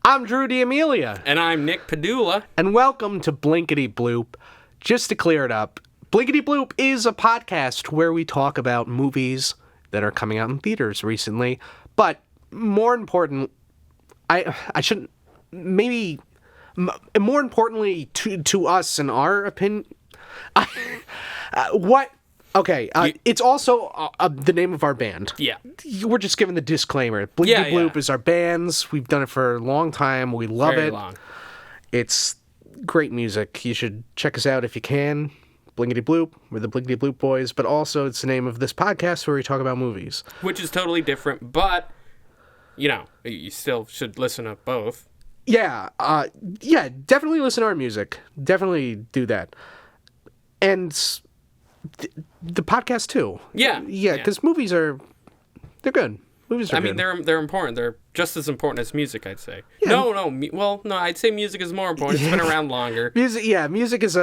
I'm Drew D'Amelia. And I'm Nick Padula. And welcome to Blinkity Bloop. Just to clear it up, Blinkity Bloop is a podcast where we talk about movies that are coming out in theaters recently. But more important, I shouldn't, maybe, more importantly to us in our opinion, it's also the name of our band. Yeah. We're just giving the disclaimer. Blinkity Bloop is our bands. We've done it for a long time. We love Very it. long. It's great music. You should check us out if you can. Blinkity Bloop. We're the Blinkity Bloop Boys. But also, it's the name of this podcast where we talk about movies. Which is totally different, but, you still should listen to both. Yeah. Definitely listen to our music. Definitely do that. And the podcast too. Yeah, because movies they're good. Movies are good. They're important. They're just as important as music, I'd say. Yeah. No, I'd say music is more important. It's been around longer. Music is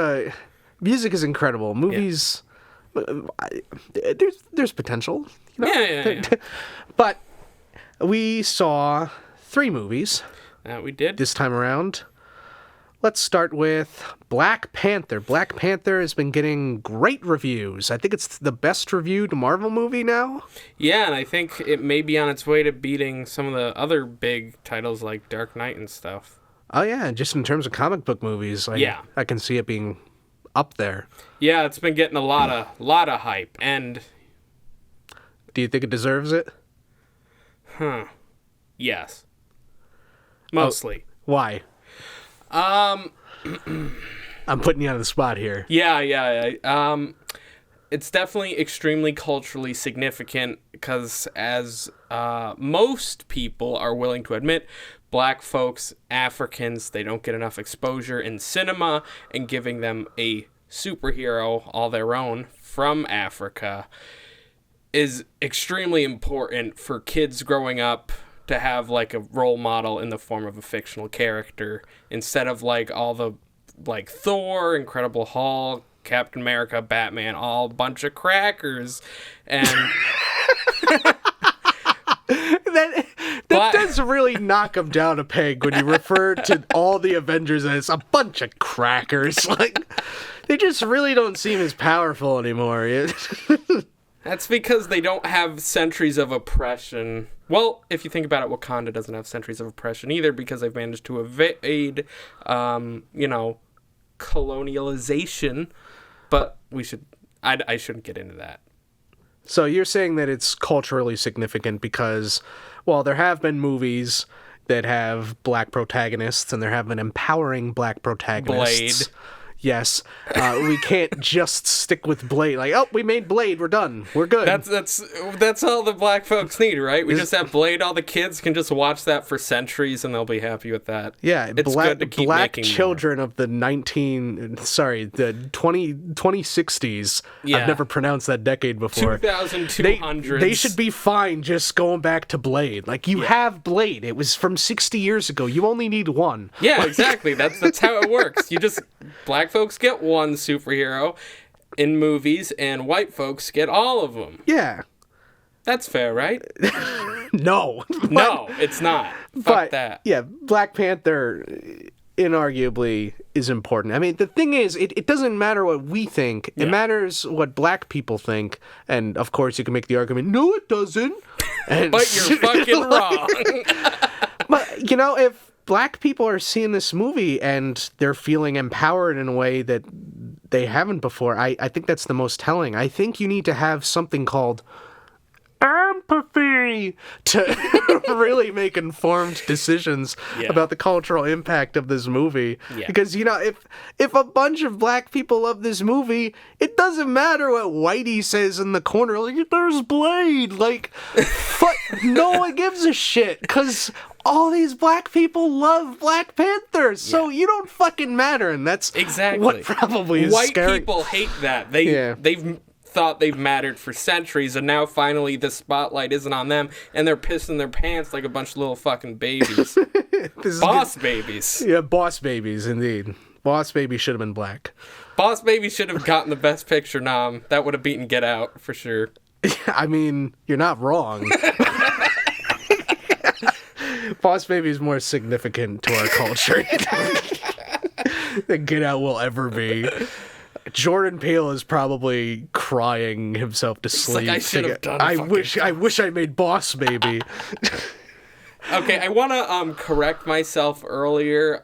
incredible. Movies, there's potential. Yeah. But we saw 3 movies. We did this time around. Let's start with Black Panther. Black Panther has been getting great reviews. I think it's the best reviewed Marvel movie now. Yeah, and I think it may be on its way to beating some of the other big titles like Dark Knight and stuff. Oh, yeah, just in terms of comic book movies, I can see it being up there. Yeah, it's been getting a lot of hype. And do you think it deserves it? Yes. Mostly. Why? I'm putting you on the spot here. Yeah. It's definitely extremely culturally significant because, as most people are willing to admit, black folks, Africans, they don't get enough exposure in cinema, and giving them a superhero all their own from Africa is extremely important for kids growing up to have like a role model in the form of a fictional character instead of like all the like Thor, Incredible Hulk, Captain America, Batman, all a bunch of crackers. And that does really knock them down a peg when you refer to all the Avengers as a bunch of crackers. Like, they just really don't seem as powerful anymore. That's because they don't have centuries of oppression. Well, if you think about it, Wakanda doesn't have centuries of oppression either because they've managed to evade, colonialization. But I shouldn't get into that. So you're saying that it's culturally significant because, well, there have been movies that have black protagonists and there have been empowering black protagonists. Blade. Yes, we can't just stick with Blade. Like, oh, we made Blade, we're done, we're good. That's all the black folks need, right? We just have Blade. All the kids can just watch that for centuries, and they'll be happy with that. Yeah, it's good to keep black making children more. Of the 2060s. Yeah. I've never pronounced that decade before. 2200s. They should be fine just going back to Blade. Like, you have Blade. It was from 60 years ago. You only need one. Yeah, exactly. That's how it works. Black folks get one superhero in movies, and white folks get all of them. Yeah. That's fair, right? No, it's not. Fuck that. Yeah, Black Panther inarguably is important. I mean, the thing is, it doesn't matter what we think. Yeah. It matters what black people think. And, of course, you can make the argument, no, it doesn't. And but you're fucking wrong. But, if black people are seeing this movie and they're feeling empowered in a way that they haven't before, I think that's the most telling. I think you need to have something called empathy to really make informed decisions about the cultural impact of this movie. Yeah. Because, if a bunch of black people love this movie, it doesn't matter what Whitey says in the corner, like, there's Blade, like, no one gives a shit, because all these black people love Black Panther, so you don't fucking matter, and that's exactly what probably is white scary. People hate that. They've thought they've mattered for centuries, and now finally the spotlight isn't on them, and they're pissing their pants like a bunch of little fucking babies. Boss babies. Yeah, boss babies, indeed. Boss Baby should have been black. Boss Baby should have gotten the Best Picture nom. That would have beaten Get Out, for sure. I mean, you're not wrong. Boss Baby is more significant to our culture than Get Out will ever be. Jordan Peele is probably crying himself to sleep. Like, I should have done. I wish I made Boss Baby. Okay, I want to correct myself earlier.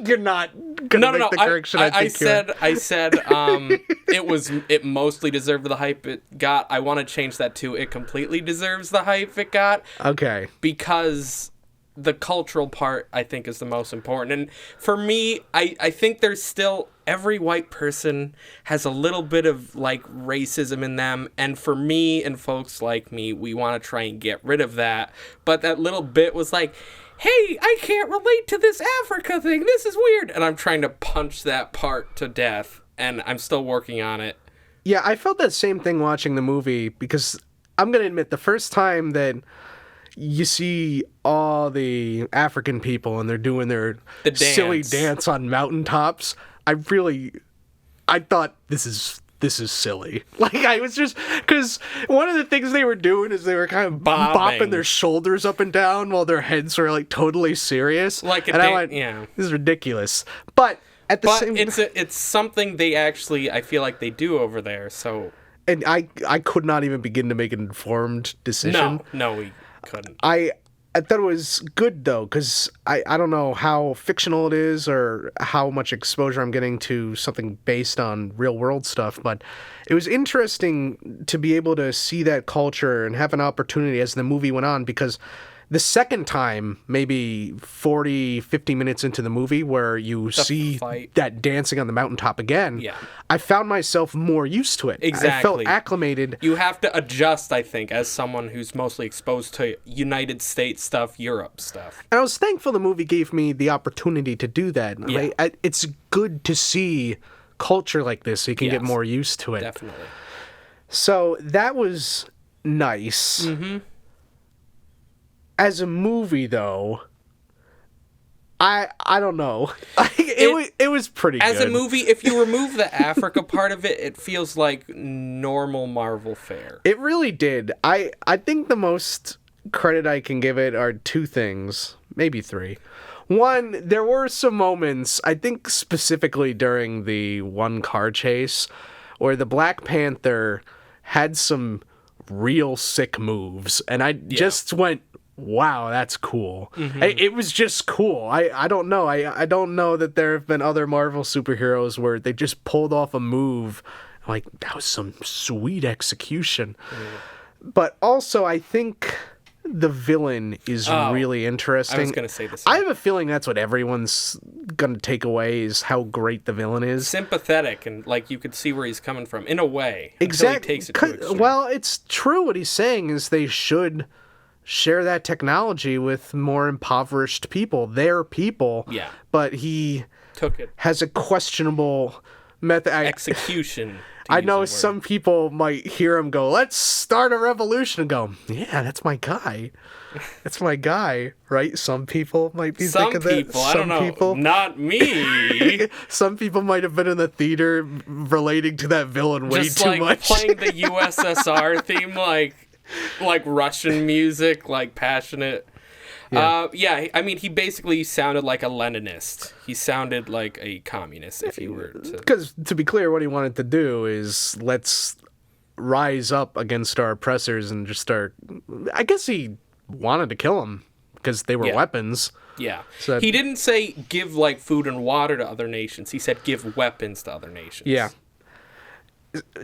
You're not gonna make the correction. I said it mostly deserved the hype it got. I want to change that to it completely deserves the hype it got. Okay. Because the cultural part, I think, is the most important. And for me, I think there's still... Every white person has a little bit of, like, racism in them. And for me and folks like me, we want to try and get rid of that. But that little bit was like, hey, I can't relate to this Africa thing. This is weird. And I'm trying to punch that part to death. And I'm still working on it. Yeah, I felt that same thing watching the movie. Because I'm going to admit, the first time that you see all the African people and they're doing their silly dance on mountaintops... I thought this is silly. Like, I was just, because one of the things they were doing is they were kind of bopping their shoulders up and down while their heads were like totally serious. Like, I went, this is ridiculous. But at the same time, it's something they actually, I feel like they do over there. So, and I could not even begin to make an informed decision. No, we couldn't. I thought it was good, though, because I don't know how fictional it is or how much exposure I'm getting to something based on real-world stuff, but it was interesting to be able to see that culture and have an opportunity as the movie went on, because the second time, maybe 40, 50 minutes into the movie, where you see that dancing on the mountaintop again, I found myself more used to it. Exactly. I felt acclimated. You have to adjust, I think, as someone who's mostly exposed to United States stuff, Europe stuff. And I was thankful the movie gave me the opportunity to do that. Yeah. It's good to see culture like this so you can get more used to it. Definitely. So that was nice. Mm-hmm. As a movie, though, I don't know. It was pretty good. As a movie, if you remove the Africa part of it, it feels like normal Marvel fare. It really did. I think the most credit I can give it are two things, maybe three. One, there were some moments, I think specifically during the one car chase, where the Black Panther had some real sick moves, and I just went, wow, that's cool. Mm-hmm. It was just cool. I don't know. I don't know that there have been other Marvel superheroes where they just pulled off a move. Like, that was some sweet execution. Mm. But also, I think the villain is really interesting. I was going to say the same. I have a feeling that's what everyone's going to take away, is how great the villain is. Sympathetic, and like you could see where he's coming from, in a way. Exactly. He takes it to extreme. Well, it's true what he's saying is they should share that technology with more impoverished people, their people. Yeah. But he took it. Has a questionable method. Execution. I know some people might hear him go, let's start a revolution, and go, yeah, that's my guy. That's my guy, right? Some people might be thinking that. I don't know. People. Not me. Some people might have been in the theater relating to that villain way just too like much. Playing the USSR theme, like Russian music, like passionate. Yeah. I mean, he basically sounded like a Leninist. He sounded like a communist, if you were to... Because, to be clear, what he wanted to do is, let's rise up against our oppressors and just start... I guess he wanted to kill them, because they were weapons. Yeah. So he didn't say give, food and water to other nations. He said give weapons to other nations. Yeah.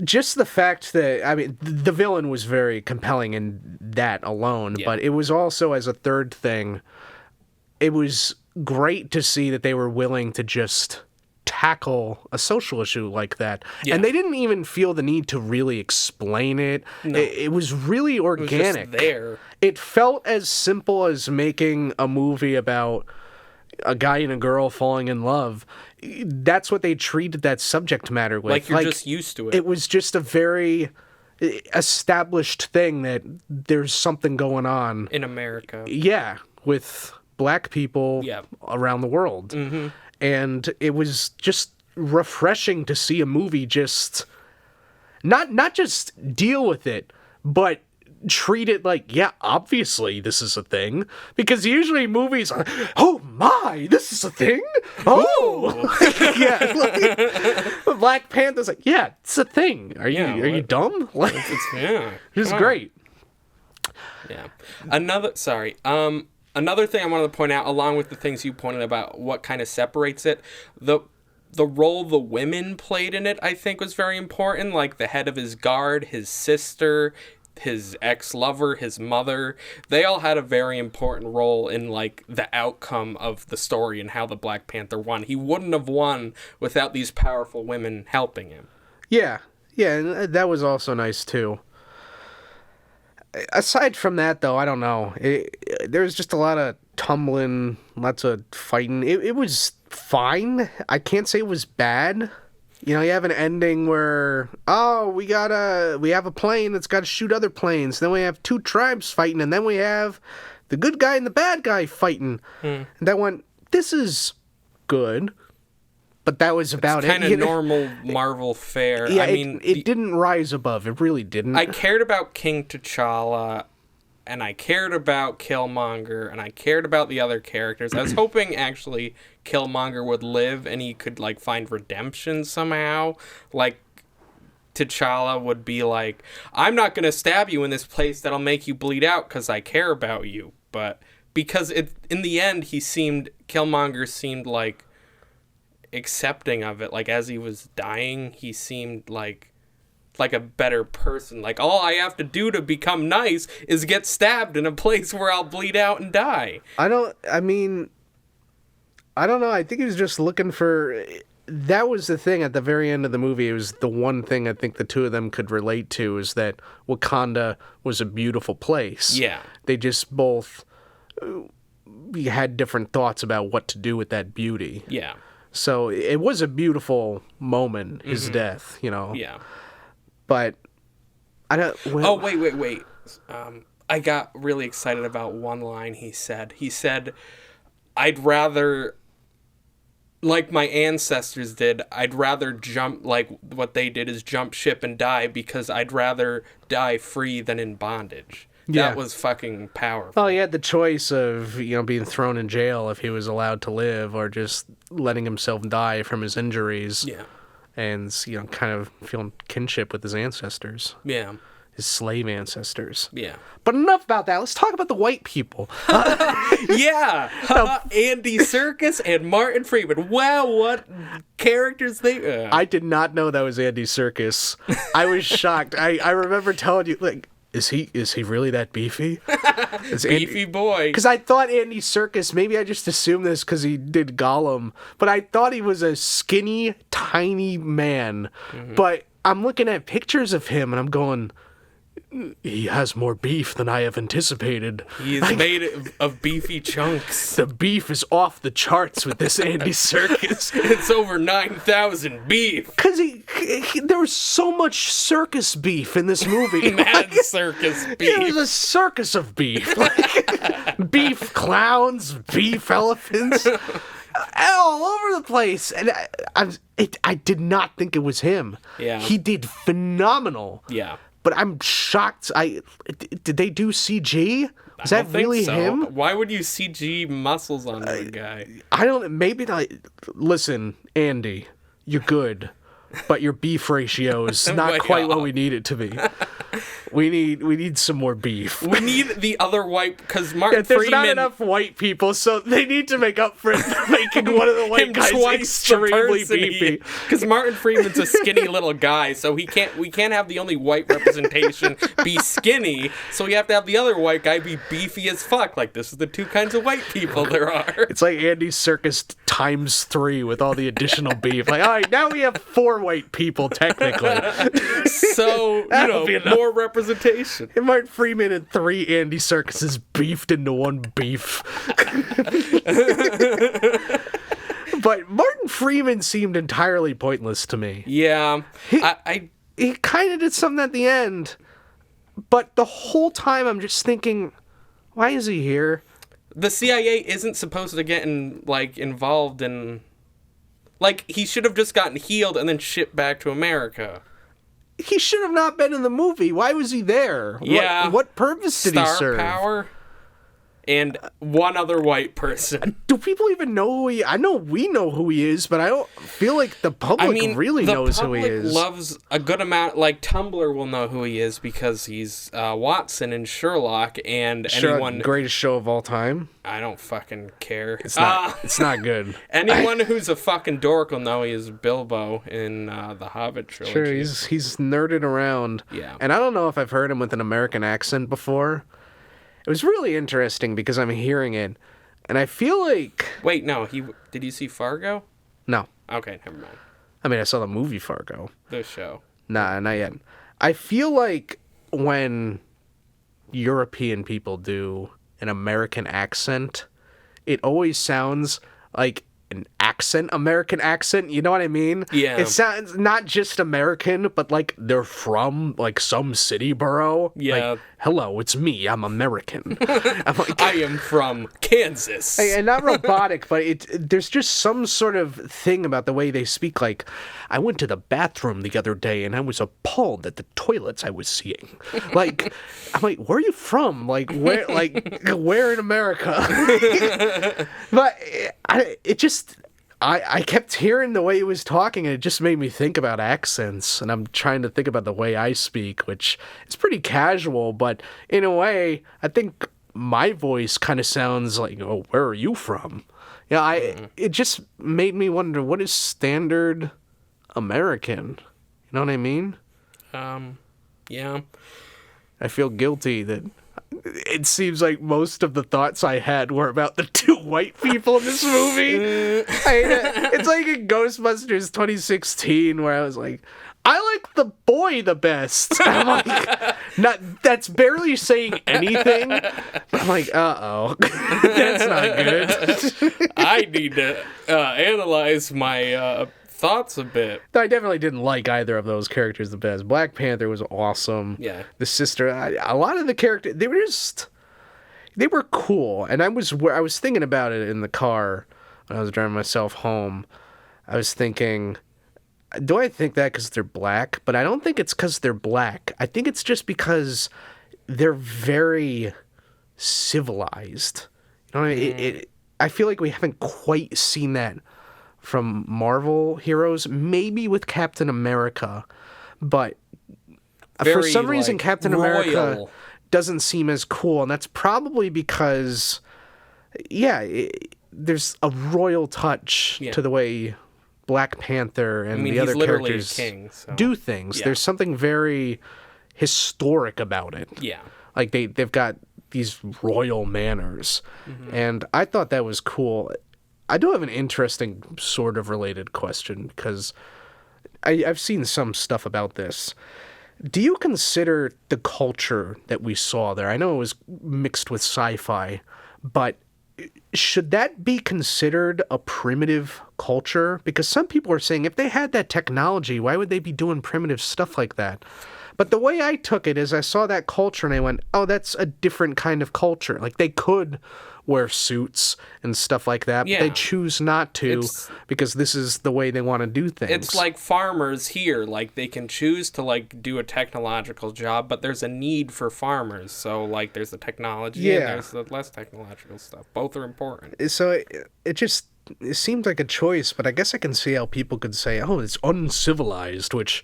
Just the fact that, I mean, the villain was very compelling in that alone, but it was also, as a third thing, it was great to see that they were willing to just tackle a social issue like that. Yeah. And they didn't even feel the need to really explain it. No. It was really organic. It was just there. It felt as simple as making a movie about a guy and a girl falling in love. That's what they treated that subject matter with. Like you're just used to it. It was just a very established thing that there's something going on. In America. Yeah, with black people around the world. Mm-hmm. And it was just refreshing to see a movie just... Not just deal with it, but treat it like, yeah, obviously this is a thing. Because usually movies are, oh my, this is a thing? Oh! Yeah. Like, Black Panther's like, yeah, it's a thing. Are you dumb? Like, it's great. Yeah. Another thing I wanted to point out, along with the things you pointed about what kind of separates it, the role the women played in it, I think, was very important. Like the head of his guard, his sister, his ex-lover, his mother. They all had a very important role in, like, the outcome of the story and how the Black Panther won. He wouldn't have won without these powerful women helping him. Yeah. Yeah, and that was also nice, too. Aside from that, though, I don't know. There was just a lot of tumbling, lots of fighting. It was fine. I can't say it was bad. You know, you have an ending where, we have a plane that's got to shoot other planes. Then we have two tribes fighting, and then we have the good guy and the bad guy fighting. And that went, this is good. But that was about it. Kind of normal Marvel fare. Yeah, I mean, it didn't rise above. It really didn't. I cared about King T'Challa, and I cared about Killmonger, and I cared about the other characters. I was hoping, actually, Killmonger would live and he could, like, find redemption somehow. Like, T'Challa would be like, I'm not going to stab you in this place that'll make you bleed out because I care about you. But because in the end, Killmonger seemed like accepting of it. Like, as he was dying, he seemed like a better person. Like, all I have to do to become nice is get stabbed in a place where I'll bleed out and die. I don't know. I think he was just looking for... That was the thing at the very end of the movie. It was the one thing I think the two of them could relate to, is that Wakanda was a beautiful place. Yeah. They just both had different thoughts about what to do with that beauty. Yeah. So it was a beautiful moment, his death, you know. Yeah. But I don't... Well, wait. I got really excited about one line he said. He said, I'd rather, like my ancestors did, I'd rather jump, like what they did is jump ship and die, because I'd rather die free than in bondage. Yeah. That was fucking powerful. Well, he had the choice of, being thrown in jail if he was allowed to live, or just letting himself die from his injuries. Yeah. And, kind of feeling kinship with his ancestors. Yeah. His slave ancestors. Yeah. But enough about that. Let's talk about the white people. Yeah. Andy Serkis and Martin Freeman. Wow, what characters they... I did not know that was Andy Serkis. I was shocked. I remember telling you, like, is he really that beefy? Beefy boy. Because I thought Andy Serkis, maybe I just assumed this because he did Gollum, but I thought he was a skinny, tiny man. But I'm looking at pictures of him and I'm going, he has more beef than I have anticipated. He is made of beefy chunks. The beef is off the charts with this Andy Serkis. It's over 9,000 beef. Because there was so much circus beef in this movie. Mad circus beef. It was a circus of beef. Beef clowns, beef elephants. All over the place. And I did not think it was him. Yeah. He did phenomenal. Yeah. But I'm shocked. Did they do CG? Was that really him? Why would you CG muscles on a guy? I don't. Maybe not. Listen, Andy, you're good, but your beef ratio is not quite what we need it to be. We need some more beef. We need the other white, because Martin Freeman... There's not enough white people, so they need to make up for it by making one of the white guys extremely beefy. Because Martin Freeman's a skinny little guy, so we can't have the only white representation be skinny, so we have to have the other white guy be beefy as fuck. Like, this is the two kinds of white people there are. It's like Andy Serkis times 3 with all the additional beef. Like, all right, now we have 4 white people, technically. So, more representation. And Martin Freeman and 3 Andy Serkises beefed into one beef. But Martin Freeman seemed entirely pointless to me. Yeah. He kind of did something at the end, but the whole time I'm just thinking, why is he here? The CIA isn't supposed to get involved in... Like, he should have just gotten healed and then shipped back to America. he should have not been in the movie. Why was he there? Yeah. What purpose did he serve? Star power. And one other white person. Do people even know who he? I know we know who he is, but I don't feel like the public really knows who he is. The public loves a good amount. Like Tumblr will know who he is because he's Watson in Sherlock, and anyone greatest show of all time. I don't fucking care. It's not. It's not good. Anyone who's a fucking dork will know he is Bilbo in the Hobbit trilogy. Sure, he's nerded around. Yeah, and I don't know if I've heard him with an American accent before. It was really interesting because I'm hearing it, and I feel like... Wait, no, did you see Fargo? No. Okay, never mind. I mean, I saw the movie Fargo. The show. Nah, not yet. I feel like when European people do an American accent, it always sounds like an American accent, you know what I mean? Yeah. It sounds not just American, but like they're from like some city borough. Yeah. Like, hello, it's me, I'm American. I'm like, I am from Kansas. And not robotic, but there's just some sort of thing about the way they speak. Like, I went to the bathroom the other day and I was appalled at the toilets I was seeing. Like, I'm like, where are you from? Like, where in America? But I kept hearing the way he was talking, and it just made me think about accents, and I'm trying to think about the way I speak, which is pretty casual, but in a way, I think my voice kind of sounds like, oh, where are you from? Yeah, it just made me wonder, what is standard American? You know what I mean? Yeah. I feel guilty that it seems like most of the thoughts I had were about the two white people in this movie. It's like in Ghostbusters 2016 where I was like, I like the boy the best. I'm like, that's barely saying anything. I'm like, uh-oh. That's not good. I need to analyze my thoughts a bit. I definitely didn't like either of those characters the best. Black Panther was awesome. Yeah. The sister, a lot of the characters, they were cool. And I was thinking about it in the car when I was driving myself home. I was thinking, do I think that because they're black? But I don't think it's because they're black. I think it's just because they're very civilized. You know what I mean? I feel like we haven't quite seen that from Marvel heroes, maybe with Captain America, but for some reason Captain America doesn't seem as cool, and that's probably because, there's a royal touch to the way Black Panther and the other characters do things. Yeah. There's something very historic about it. Yeah. Like they've got these royal manners, and I thought that was cool. I do have an interesting sort of related question because I've seen some stuff about this. Do you consider the culture that we saw there? I know it was mixed with sci-fi, but should that be considered a primitive culture? Because some people are saying if they had that technology, why would they be doing primitive stuff like that? But the way I took it is I saw that culture and I went, oh, that's a different kind of culture. Like they could wear suits and stuff like that, but they choose not to because this is the way they want to do things. It's like farmers here. Like they can choose to like do a technological job, but there's a need for farmers. So like there's the technology and there's the less technological stuff. Both are important. So it seems like a choice, but I guess I can see how people could say, oh, it's uncivilized, which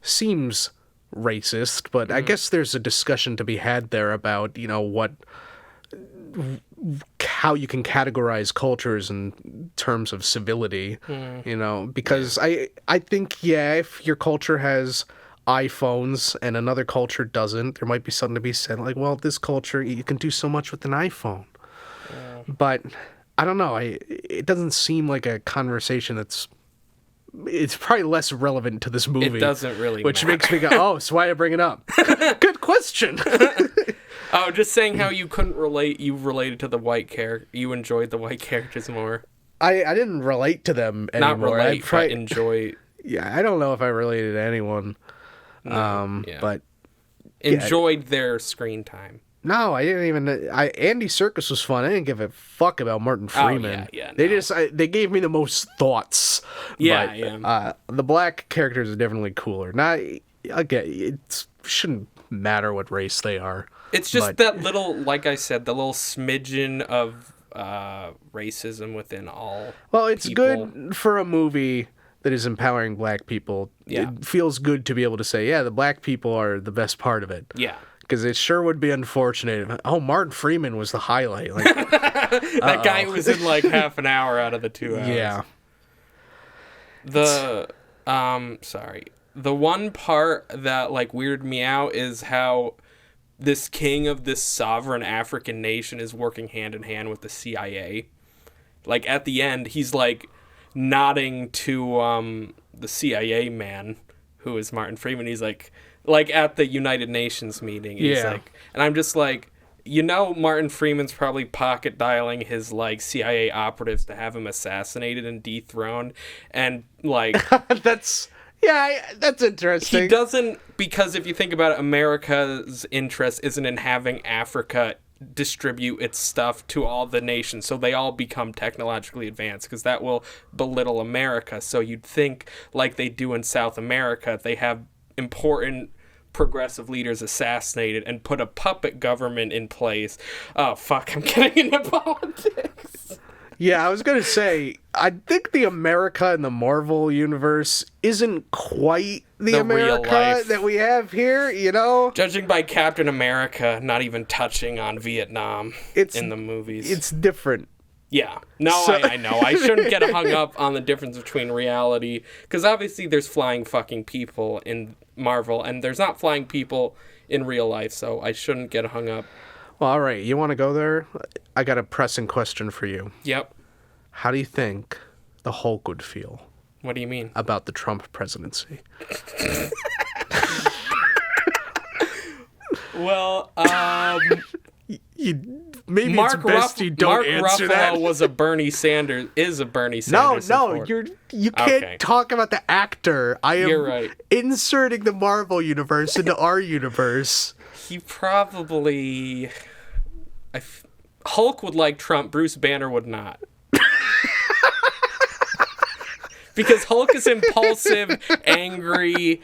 seems racist, but I guess there's a discussion to be had there about, how you can categorize cultures in terms of civility, because I think, if your culture has iPhones and another culture doesn't, there might be something to be said like, well, this culture, you can do so much with an iPhone. But I don't know. It doesn't seem like a conversation it's probably less relevant to this movie. It doesn't really Which matter. makes me go, oh, so why I bring it up? Good question. Oh, just saying how you couldn't relate. You related to the white character. You enjoyed the white characters more. I didn't relate to them anymore. Not relate, but enjoy. Yeah, I don't know if I related to anyone. But enjoyed their screen time. No, I didn't even. Andy Serkis was fun. I didn't give a fuck about Martin Freeman. They gave me the most thoughts. The black characters are definitely cooler. Not again, it shouldn't matter what race they are. It's just that little, like I said, the little smidgen of racism within all. Well, it's people. good for a movie that is empowering black people. Yeah. It feels good to be able to say, yeah, the black people are the best part of it. Yeah. Because it sure would be unfortunate. Oh, Martin Freeman was the highlight. Like, that guy was in like half an hour out of the 2 hours. Yeah. The one part that like weirded me out is how this king of this sovereign African nation is working hand in hand with the CIA. Like at the end, he's like nodding to the CIA man, who is Martin Freeman. He's like at the United Nations meeting. He's like, and I'm just like, Martin Freeman's probably pocket dialing his like CIA operatives to have him assassinated and dethroned, and like that's interesting. He doesn't, because if you think about it, America's interest isn't in having Africa distribute its stuff to all the nations so they all become technologically advanced, because that will belittle America. So you'd think, like they do in South America, they have important progressive leaders assassinated and put a puppet government in place. Oh, fuck, I'm getting into politics. Yeah, I was going to say, I think the America in the Marvel universe isn't quite the America that we have here, Judging by Captain America not even touching on Vietnam in the movies. It's different. Yeah. No, I know. I shouldn't get hung up on the difference between reality, because obviously there's flying fucking people in Marvel, and there's not flying people in real life, so I shouldn't get hung up. Well, all right. You want to go there? I got a pressing question for you. Yep. How do you think the Hulk would feel? What do you mean? About the Trump presidency? Well, maybe Mark it's best you don't Mark answer Ruffalo that. is a Bernie Sanders No, support. you can't talk about the actor. You're right. Inserting the Marvel universe into our universe. He probably... Hulk would like Trump, Bruce Banner would not. Because Hulk is impulsive, angry,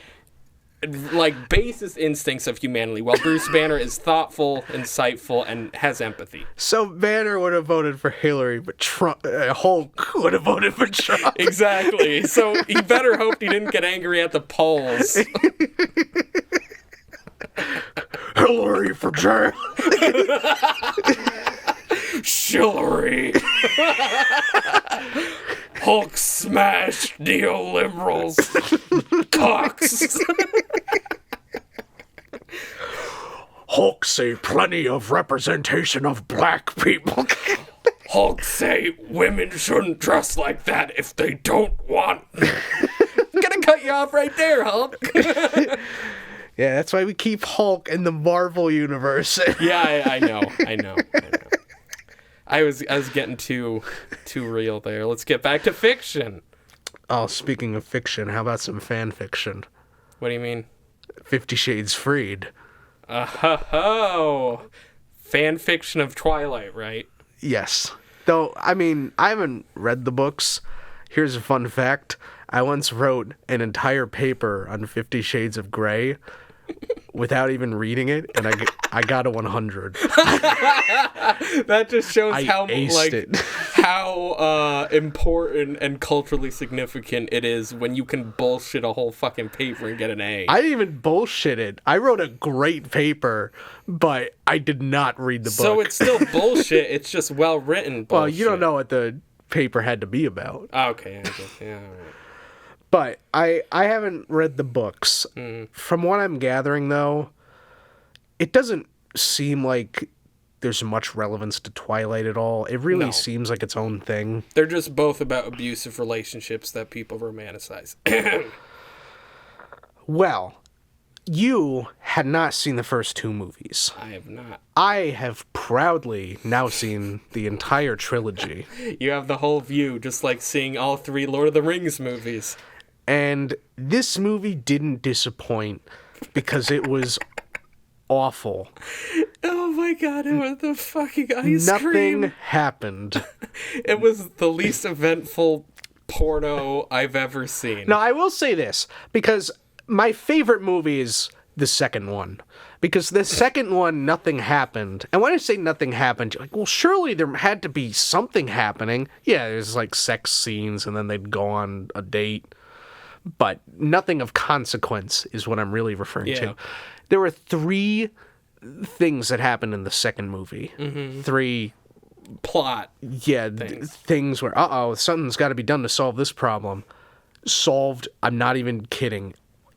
like basest instincts of humanity, while Bruce Banner is thoughtful, insightful, and has empathy. So Banner would have voted for Hillary, but Hulk would have voted for Trump. Exactly. So he better hope he didn't get angry at the polls. Hillary for jail. Hillary. Hulk smashed neoliberals. Cocks. Hulk say plenty of representation of black people. Hulk say women shouldn't dress like that if they don't want. Gonna cut you off right there, Hulk. Yeah, that's why we keep Hulk in the Marvel universe. Yeah, I know. I was getting too real there. Let's get back to fiction. Oh, speaking of fiction, how about some fan fiction? What do you mean? 50 Shades Freed. Oh, fan fiction of Twilight, right? Yes. Though, I mean, I haven't read the books. Here's a fun fact. I once wrote an entire paper on 50 Shades of Grey without even reading it, and I got a 100. That just shows how important and culturally significant it is when you can bullshit a whole fucking paper and get an A. I didn't even bullshit it. I wrote a great paper, but I did not read the book. So it's still bullshit. It's just well written bullshit. Well, you don't know what the paper had to be about. Okay, I guess, yeah, all right. But I haven't read the books. From what I'm gathering, though, it doesn't seem like there's much relevance to Twilight at all. It really seems like its own thing. They're just both about abusive relationships that people romanticize. Well, you had not seen the first two movies. I have not. I have proudly now seen the entire trilogy. You have the whole view, just like seeing all three Lord of the Rings movies. And this movie didn't disappoint because it was awful. Oh my god, it was the fucking ice cream. Nothing happened. It was the least eventful porno I've ever seen. Now, I will say this, because my favorite movie is the second one. Because the second one, nothing happened. And when I say nothing happened, you're like, well, surely there had to be something happening. Yeah, there's like sex scenes and then they'd go on a date. But nothing of consequence is what I'm really referring to. There were 3 things that happened in the second movie. 3 plot things where, something's got to be done to solve this problem. Solved, I'm not even kidding,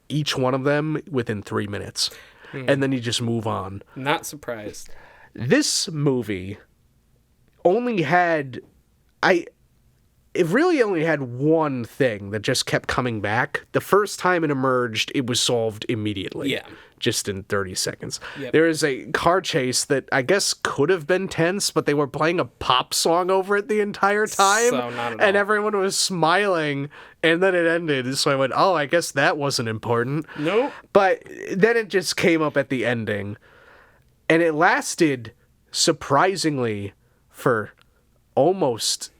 each one of them within 3 minutes. And then you just move on. Not surprised. This movie only had... It really only had one thing that just kept coming back. The first time it emerged, it was solved immediately. Yeah. Just in 30 seconds. Yep. There is a car chase that I guess could have been tense, but they were playing a pop song over it the entire time. So not at and all. everyone was smiling, and then it ended. So I went, oh, I guess that wasn't important. Nope. But then it just came up at the ending. And it lasted, surprisingly, for almost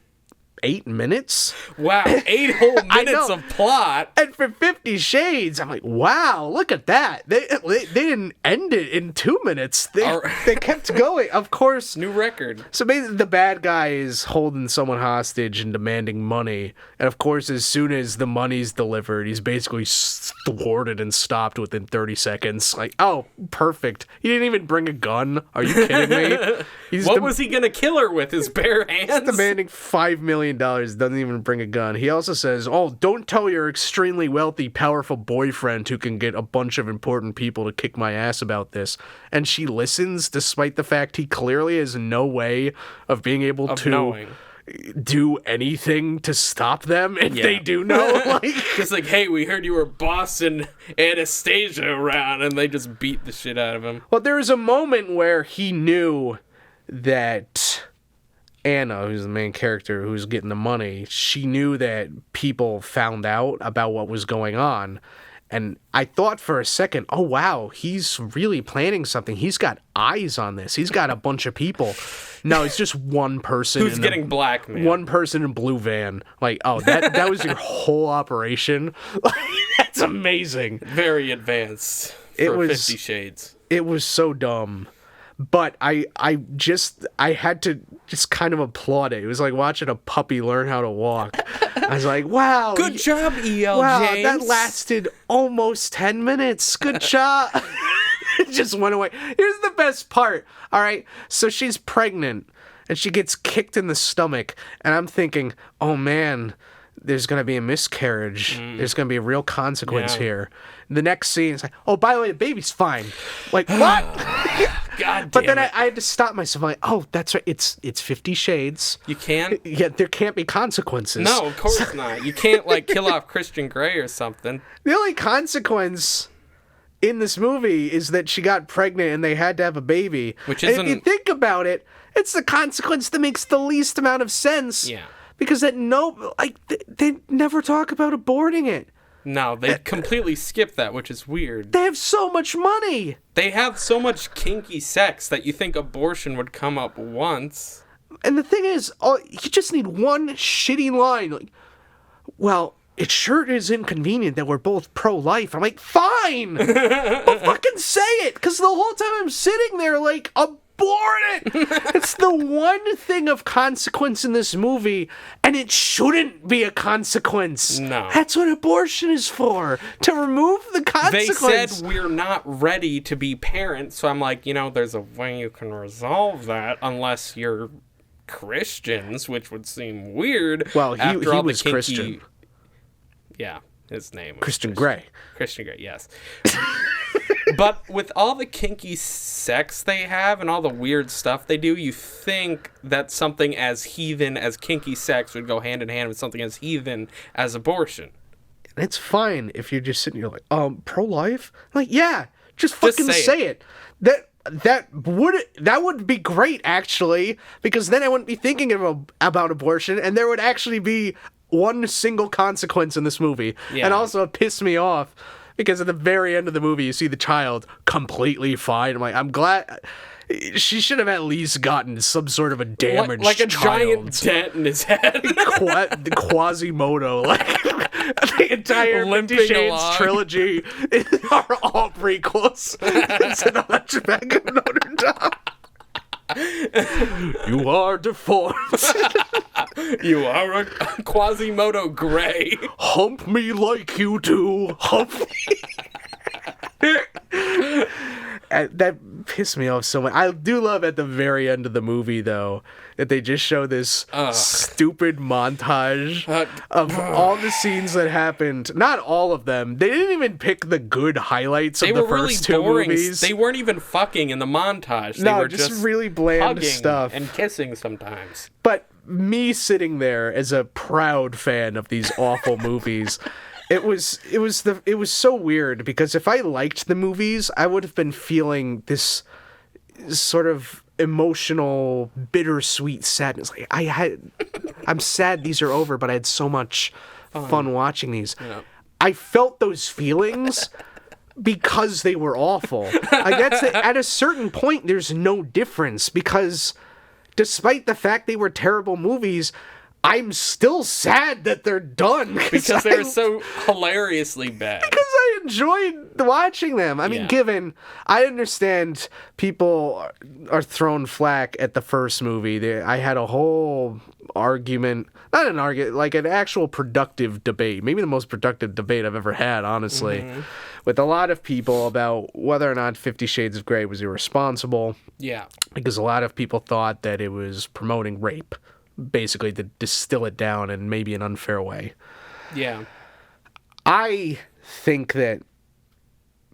8 minutes. Wow, 8 whole minutes of plot. And for 50 Shades, I'm like, wow, look at that. They didn't end it in 2 minutes. They kept going. Of course. New record. So basically, the bad guy is holding someone hostage and demanding money. And of course, as soon as the money's delivered, he's basically thwarted and stopped within 30 seconds. Like, oh, perfect. He didn't even bring a gun. Are you kidding me? What was he going to kill her with? His bare hands? He's demanding $5 million. Doesn't even bring a gun. He also says, oh, don't tell your extremely wealthy, powerful boyfriend who can get a bunch of important people to kick my ass about this. And she listens, despite the fact he clearly has no way of being able to do anything to stop them if they do know. Just like, hey, we heard you were bossing Anastasia around, and they just beat the shit out of him. Well, there was a moment where he knew that Anna, who's the main character who's getting the money, she knew that people found out about what was going on. And I thought for a second, oh, wow, he's really planning something. He's got eyes on this. He's got a bunch of people. No, it's just one person. Who's getting blackmailed. One person in blue van. Like, oh, that was your whole operation? That's amazing. Very advanced for 50 Shades. It was so dumb. But I had to just kind of applaud it. It was like watching a puppy learn how to walk. I was like, wow. Good job, E.L. Wow, James. that lasted almost 10 minutes. Good job. It just went away. Here's the best part. All right. So she's pregnant and she gets kicked in the stomach. And I'm thinking, oh, man, there's going to be a miscarriage. There's going to be a real consequence here. The next scene is like, oh, by the way, the baby's fine. Like, what? God damn But then it. I had to stop myself. I'm like, oh, that's right. It's 50 Shades. You can't? Yeah, there can't be consequences. No, of course not. You can't, like, kill off Christian Grey or something. The only consequence in this movie is that she got pregnant and they had to have a baby. Which and isn't... if you think about it, it's the consequence that makes the least amount of sense. Yeah. Because they never talk about aborting it. No, they completely skip that, which is weird. They have so much money. They have so much kinky sex that you think abortion would come up once. And the thing is, you just need one shitty line. Like, well, it sure is inconvenient that we're both pro-life. I'm like, fine. Well, fucking say it. Because the whole time I'm sitting there like, abort it. It's the one thing of consequence in this movie, and it shouldn't be a consequence. No. That's what abortion is for. To remove the consequence. They said we're not ready to be parents, so I'm like, there's a way you can resolve that unless you're Christians, which would seem weird. Well, he was Christian. Yeah, his name was Christian Grey. Christian Grey, yes. But with all the kinky sex they have and all the weird stuff they do, you think that something as heathen as kinky sex would go hand in hand with something as heathen as abortion. And it's fine if you're just sitting here like, pro-life? Like, yeah, just fucking say it. That would be great, actually, because then I wouldn't be thinking about abortion, and there would actually be one single consequence in this movie. Yeah. And also it pissed me off because at the very end of the movie you see the child completely fine. I'm like, I'm glad she should have at least gotten some sort of a damaged like a child. Giant dent in his head. Quasimodo, like The entire Limping 50 Shades along. trilogy are all prequels to the Hunchback of Notre Dame. You are deformed. You are a Quasimodo Gray. Hump me like you do. Hump me. That pissed me off so much. I do love at the very end of the movie, though, that they just show this stupid montage of all the scenes that happened. Not all of them. They didn't even pick the good highlights of the first two movies. They weren't even fucking in the montage. They No, were just really bland hugging stuff. and kissing sometimes. But me sitting there as a proud fan of these awful movies, it was so weird, because if I liked the movies, I would have been feeling this sort of emotional, bittersweet sadness. Like I'm sad these are over, but I had so much fun watching these. Yeah. I felt those feelings because they were awful. At a certain point, there's no difference, because despite the fact they were terrible movies, I'm still sad that they're done. Because they were so hilariously bad. Because I enjoyed watching them. I mean, I understand people are thrown flack at the first movie. I had a whole argument, not an argument, like an actual productive debate, maybe the most productive debate I've ever had, honestly, with a lot of people about whether or not 50 Shades of Grey was irresponsible. Yeah. Because a lot of people thought that it was promoting rape, basically, to distill it down in maybe an unfair way. Yeah. I think that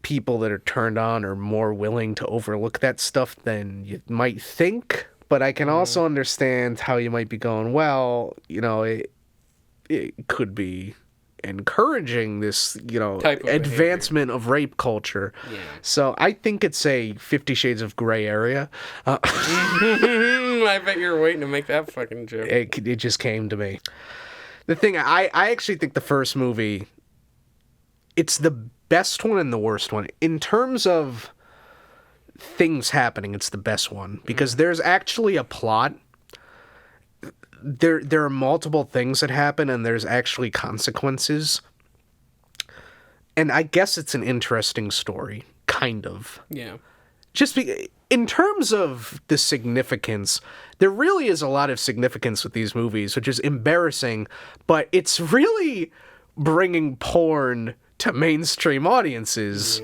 people that are turned on are more willing to overlook that stuff than you might think, but I can also understand how you might be going, well, it could be encouraging this, Type of advancement of rape culture. Yeah. So I think it's a 50 Shades of Grey area. I bet you're waiting to make that fucking joke. It just came to me. The thing, I actually think the first movie, it's the best one and the worst one. In terms of things happening, it's the best one, because there's actually a plot. There are multiple things that happen, and there's actually consequences. And I guess it's an interesting story, kind of. Yeah. In terms of the significance, there really is a lot of significance with these movies, which is embarrassing, but it's really bringing porn to mainstream audiences,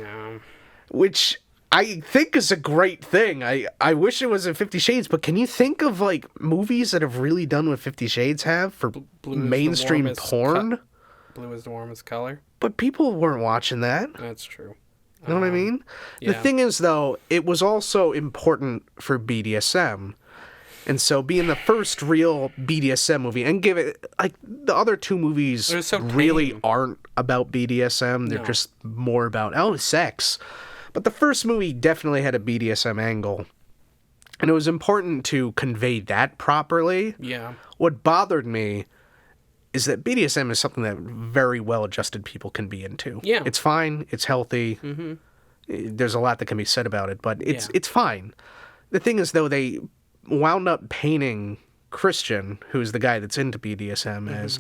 which I think is a great thing. I wish it was in 50 Shades, but can you think of, like, movies that have really done what 50 Shades have for mainstream porn? Blue is the warmest color. But people weren't watching that. That's true. You know what I mean? Yeah. The thing is, though, it was also important for BDSM. And so being the first real BDSM movie, and give it, like, the other two movies really aren't about BDSM. They're just more about, sex. But the first movie definitely had a BDSM angle. And it was important to convey that properly. Yeah. What bothered me is that BDSM is something that very well-adjusted people can be into. Yeah. It's fine. It's healthy. Mm-hmm. There's a lot that can be said about it, but it's fine. The thing is, though, they wound up painting Christian, who's the guy that's into BDSM, as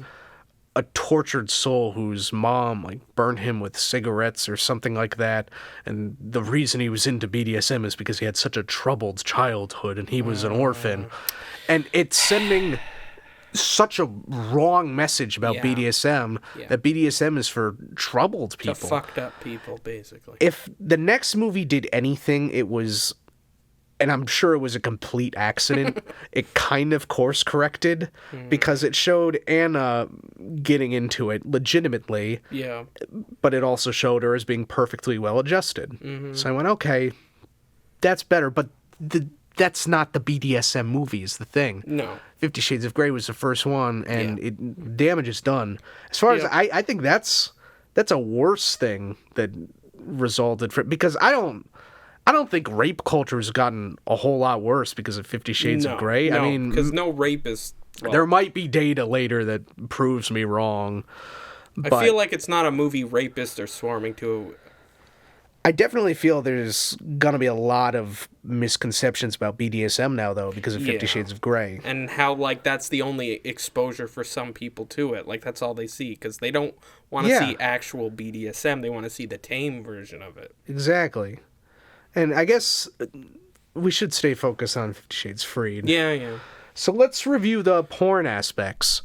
a tortured soul whose mom, like, burned him with cigarettes or something like that, and the reason he was into BDSM is because he had such a troubled childhood and he was an orphan. And it's sending such a wrong message about BDSM, that BDSM is for troubled people. The fucked up people, basically. If the next movie did anything, it was, and I'm sure it was a complete accident, it kind of course corrected, because it showed Anna getting into it legitimately, but it also showed her as being perfectly well adjusted. So I went, okay, that's better, but that's not the BDSM movie is the thing. No. 50 Shades of Grey was the first one, and damage is done. As far as I think that's a worse thing that resulted from, because I don't think rape culture has gotten a whole lot worse because of 50 Shades of Grey. No, I mean, because no rapist. Well, there might be data later that proves me wrong. I feel like it's not a movie rapists are swarming to. I definitely feel there's gonna be a lot of misconceptions about BDSM now, though, because of 50 Shades of Grey. And how, like, that's the only exposure for some people to it. Like, that's all they see, because they don't want to see actual BDSM. They want to see the tame version of it. Exactly. And I guess we should stay focused on 50 Shades Freed. Yeah. So let's review the porn aspects.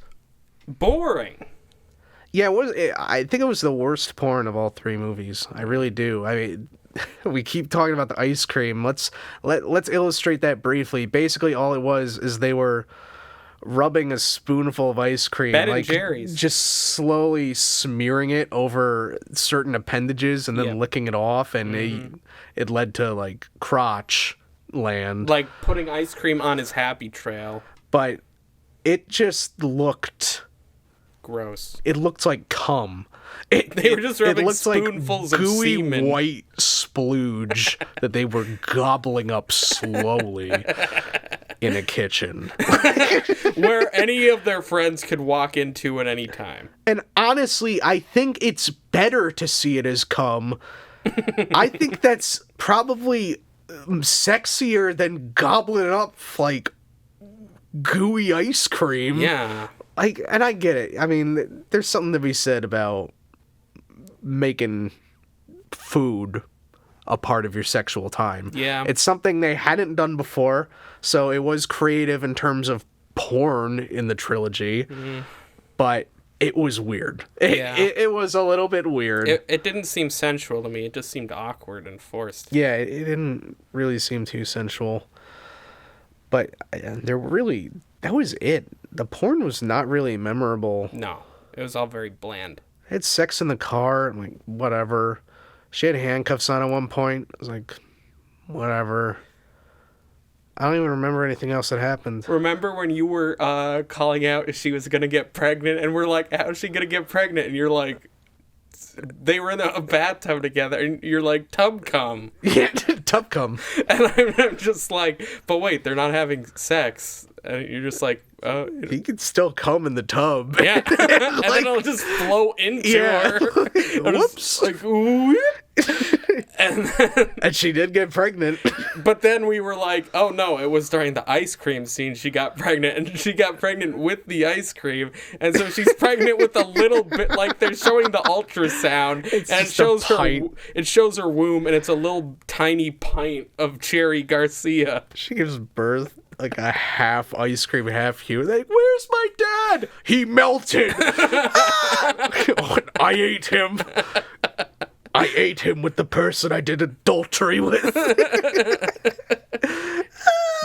Boring. Yeah, I think it was the worst porn of all three movies. I really do. I mean, we keep talking about the ice cream. Let's illustrate that briefly. Basically, all it was is they were rubbing a spoonful of ice cream, Ben & Jerry's, just slowly smearing it over certain appendages and then licking it off, and it led to like crotch land, like putting ice cream on his happy trail. But it just looked gross. It looked like cum. They were just rubbing spoonfuls like of gooey semen. White splooge that they were gobbling up slowly in a kitchen. Where any of their friends could walk into at any time. And honestly, I think it's better to see it as cum. I think that's probably sexier than gobbling up like gooey ice cream. Yeah. And I get it. I mean, there's something to be said about making food a part of your sexual time. Yeah. It's something they hadn't done before, so it was creative in terms of porn in the trilogy, but it was weird. It was a little bit weird. It didn't seem sensual to me. It just seemed awkward and forced. Yeah, it didn't really seem too sensual. But that was it. The porn was not really memorable. No, it was all very bland. I had sex in the car. I'm like, whatever. She had handcuffs on at one point. I was like, whatever. I don't even remember anything else that happened. Remember when you were calling out if she was going to get pregnant, and we're like, how's she going to get pregnant? And you're like, they were in a bathtub together, and you're like, tub cum. Yeah, tub cum. And I'm just like, but wait, they're not having sex. And you're just like, oh. He could still come in the tub. Yeah. And then it'll just flow into her. Whoops. Like, ooh. And she did get pregnant. But then we were like, oh no, it was during the ice cream scene she got pregnant, and she got pregnant with the ice cream, and so she's pregnant with a little bit, like they're showing the ultrasound, and it shows her womb, and it's a little tiny pint of Cherry Garcia. She gives birth like a half ice cream, half human. Like, where's my dad? He melted. I ate him. I ate him with the person I did adultery with.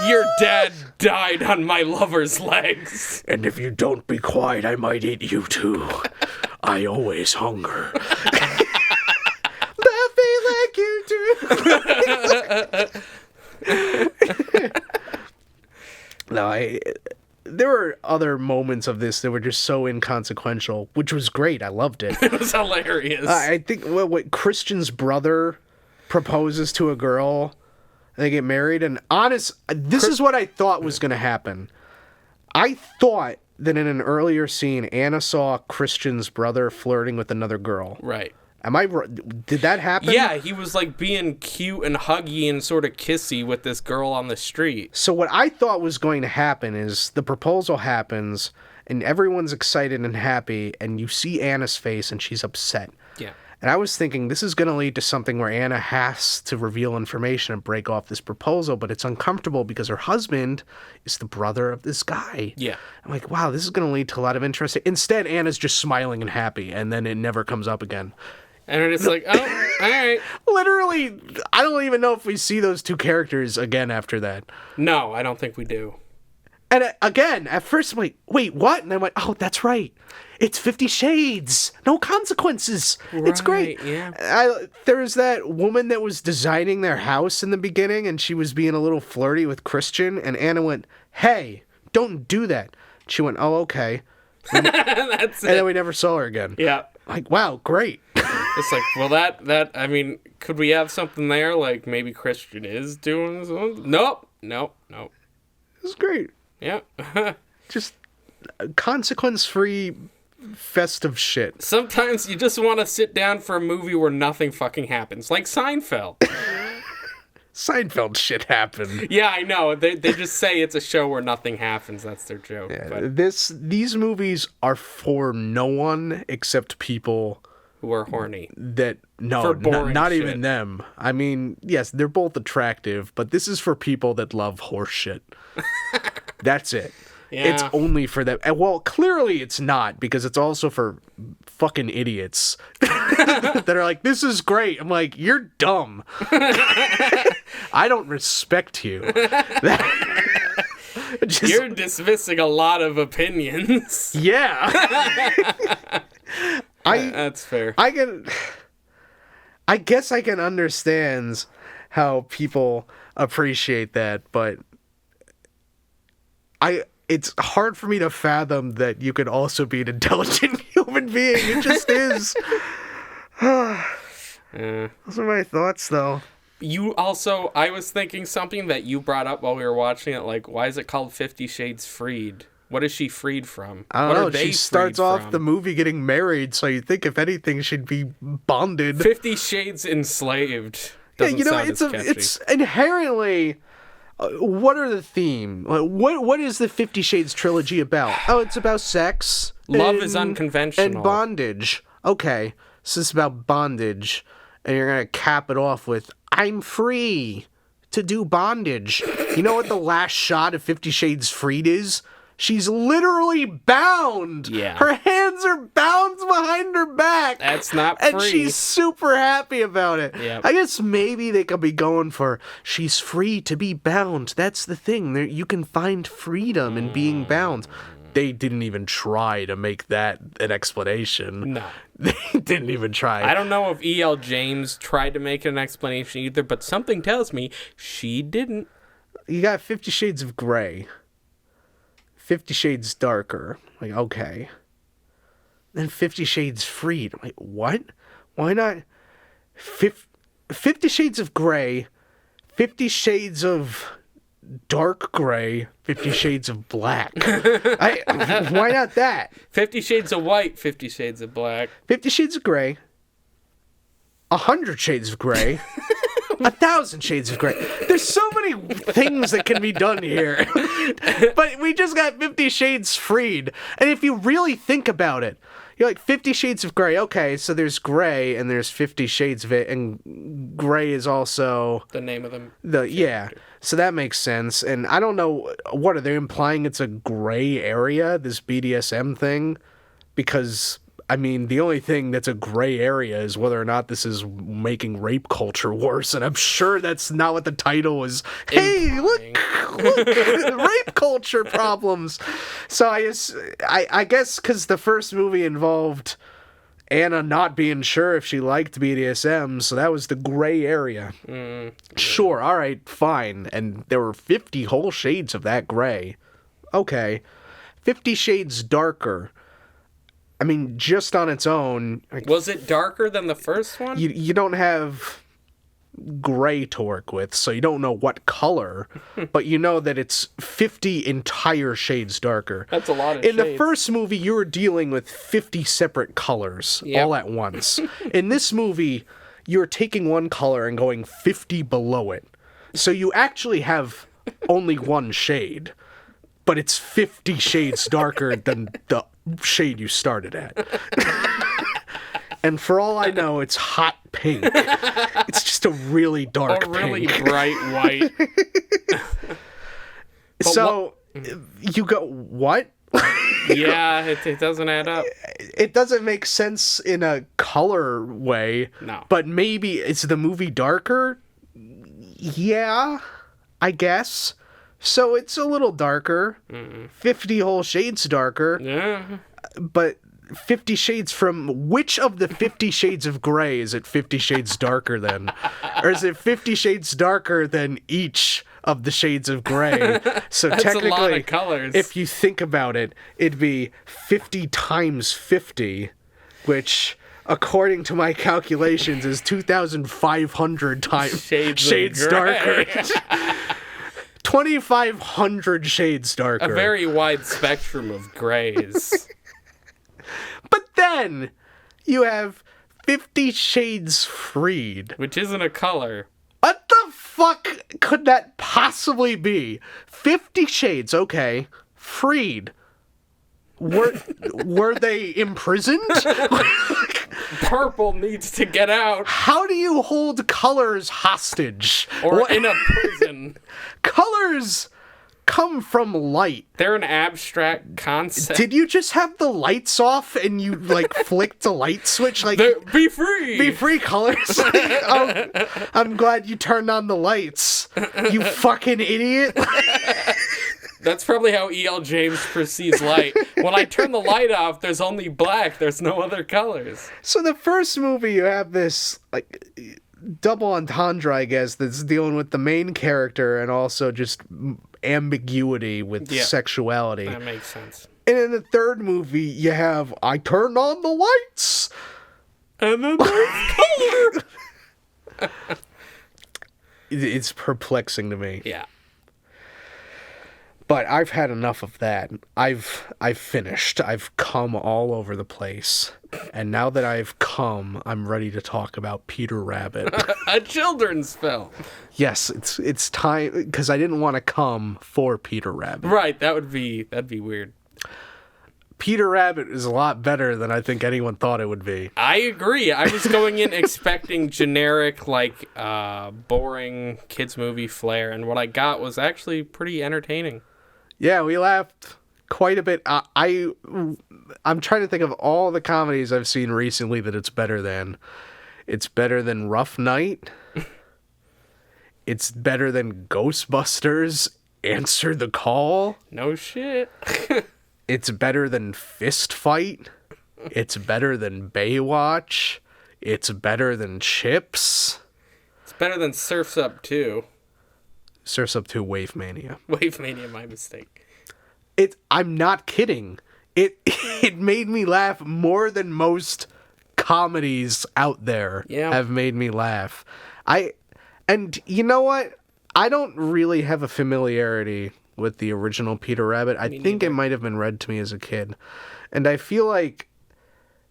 Your dad died on my lover's legs. And if you don't be quiet, I might eat you too. I always hunger. Laughing like you do. No, there were other moments of this that were just so inconsequential, which was great. I loved it. It was hilarious. I think what Christian's brother proposes to a girl, and they get married, and this is what I thought was going to happen. I thought that in an earlier scene, Anna saw Christian's brother flirting with another girl. Right. Am I right? Did that happen? Yeah, he was like being cute and huggy and sort of kissy with this girl on the street. So what I thought was going to happen is the proposal happens and everyone's excited and happy, and you see Anna's face and she's upset. Yeah. And I was thinking this is going to lead to something where Anna has to reveal information and break off this proposal, but it's uncomfortable because her husband is the brother of this guy. Yeah. I'm like, wow, this is going to lead to a lot of interest. Instead, Anna's just smiling and happy, and then it never comes up again. And it's like, oh, all right. Literally, I don't even know if we see those two characters again after that. No, I don't think we do. And again, at first I'm like, wait, what? And I went, oh, that's right. It's 50 Shades. No consequences. Right, it's great. Yeah. There was that woman that was designing their house in the beginning, and she was being a little flirty with Christian, and Anna went, hey, don't do that. She went, oh, okay. That's it. And then we never saw her again. Yeah. Like, wow, great. It's like, well, that, I mean, could we have something there? Like, maybe Christian is doing something? Nope. It was great. Yeah. Just consequence-free festive shit. Sometimes you just want to sit down for a movie where nothing fucking happens, like Seinfeld. Seinfeld shit happened. Yeah, I know. They just say it's a show where nothing happens. That's their joke. Yeah, but these movies are for no one except people who are horny. Not even them. I mean, yes, they're both attractive, but this is for people that love horse shit. That's it. Yeah. It's only for them. And, well, clearly it's not, because it's also for fucking idiots that are like, this is great. I'm like, you're dumb. I don't respect you. You're dismissing a lot of opinions. Yeah. That's fair. I guess I can understand how people appreciate that, but it's hard for me to fathom that you could also be an intelligent human being. It just is. Those are my thoughts, though. I was thinking something that you brought up while we were watching it, like, why is it called 50 Shades Freed? What is she freed from? I don't know. She starts off the movie getting married, so you think, if anything, she'd be bonded. 50 Shades Enslaved. Doesn't sound as catchy. It's inherently... what are the theme? What is the 50 Shades trilogy about? Oh, it's about sex. Love is unconventional. And bondage. Okay, so it's about bondage. And you're going to cap it off with, I'm free to do bondage. You know what the last shot of 50 Shades Freed is? She's literally bound. Yeah. Her hands are bound behind her back. That's not free. And she's super happy about it. Yep. I guess maybe they could be going for, she's free to be bound. That's the thing. You can find freedom in being bound. They didn't even try to make that an explanation. No. They didn't even try. I don't know if E.L. James tried to make an explanation either, but something tells me she didn't. You got 50 Shades of Grey. 50 Shades Darker. Like, okay. Then 50 Shades Freed. Like, what? Why not 50 Shades of Grey, 50 Shades of Dark Gray, 50 Shades of Black? Why not that? 50 Shades of White, 50 Shades of Black. 50 Shades of Grey, 100 Shades of Grey, 1,000 Shades of Grey. There's so many things that can be done here. But we just got 50 Shades Freed. And if you really think about it, you're like, 50 Shades of Grey. Okay, so there's gray and there's 50 shades of it. And gray is also... the name of them. Yeah. So that makes sense. And I don't know, what are they implying? It's a gray area, this BDSM thing? Because... I mean, the only thing that's a gray area is whether or not this is making rape culture worse, and I'm sure that's not what the title was. Hey, look, rape culture problems. So I guess because the first movie involved Anna not being sure if she liked BDSM, so that was the gray area. Sure, all right, fine. And there were 50 whole shades of that gray. Okay. 50 Shades Darker. I mean, just on its own... Was it darker than the first one? You don't have gray to work with, so you don't know what color, but you know that it's 50 entire shades darker. That's a lot of shades. In the first movie, you were dealing with 50 separate colors all at once. In this movie, you're taking one color and going 50 below it. So you actually have only one shade, but it's 50 shades darker than the shade you started at. And for all I know, it's hot pink. It's just a really dark pink. A really bright white. So, you go, what? Yeah, it doesn't add up. It doesn't make sense in a color way. No. But maybe, is the movie darker? Yeah, I guess. So it's a little darker. 50 whole shades darker. Yeah. But 50 shades from which of the 50 shades of gray is it 50 shades darker than? Or is it 50 shades darker than each of the shades of gray? So that's technically, a lot of colors. If you think about it, it'd be 50 times 50, which... according to my calculations, is 2,500 times shades darker. 2,500 shades darker. A very wide spectrum of grays. then you have 50 Shades Freed. Which isn't a color. What the fuck could that possibly be? 50 Shades, okay. Freed. Were they imprisoned? Purple needs to get out. How do you hold colors hostage? Or in a prison. Colors come from light. They're an abstract concept. Did you just have the lights off and you, like, flicked a light switch? Like, be free! Be free, colors. I'm glad you turned on the lights. You fucking idiot. That's probably how E.L. James perceives light. When I turn the light off, there's only black. There's no other colors. So the first movie, you have this, like, double entendre, I guess, that's dealing with the main character and also just ambiguity with sexuality. That makes sense. And in the third movie, you have, I turned on the lights. And then there's color. It's perplexing to me. Yeah. But I've had enough of that. I've finished. I've come all over the place. And now that I've come, I'm ready to talk about Peter Rabbit. A children's film. Yes, it's time, because I didn't want to come for Peter Rabbit. Right, that'd be weird. Peter Rabbit is a lot better than I think anyone thought it would be. I agree. I was going in expecting generic, like, boring kids movie flair, and what I got was actually pretty entertaining. Yeah, we laughed quite a bit. I'm trying to think of all the comedies I've seen recently that it's better than. It's better than Rough Night. It's better than Ghostbusters Answer the Call. No shit. It's better than Fist Fight. It's better than Baywatch. It's better than Chips. It's better than Surf's Up 2. Surf's Up 2 Wave Mania. Wave Mania, my mistake. I'm not kidding. It made me laugh more than most comedies out there have made me laugh. And you know what? I don't really have a familiarity with the original Peter Rabbit. I think it might have been read to me as a kid. And I feel like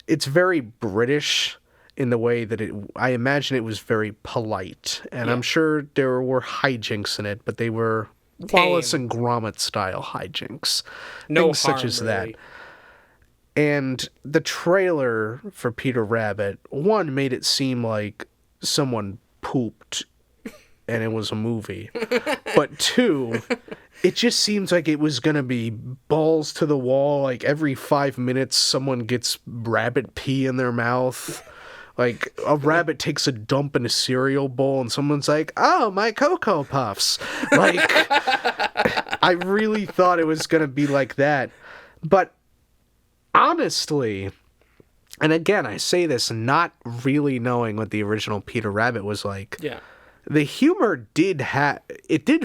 it's very British in the way that I imagine it was very polite. And I'm sure there were hijinks in it, but they were Wallace and Gromit style hijinks. No things harm, such as really. that. And the trailer for Peter Rabbit, one, made it seem like someone pooped and it was a movie. But two, it just seems like it was going to be balls to the wall. Like every 5 minutes, someone gets rabbit pee in their mouth. Like, a rabbit takes a dump in a cereal bowl and someone's like, oh, my Cocoa Puffs. Like, I really thought it was going to be like that. But honestly, and again, I say this not really knowing what the original Peter Rabbit was like. Yeah. The humor did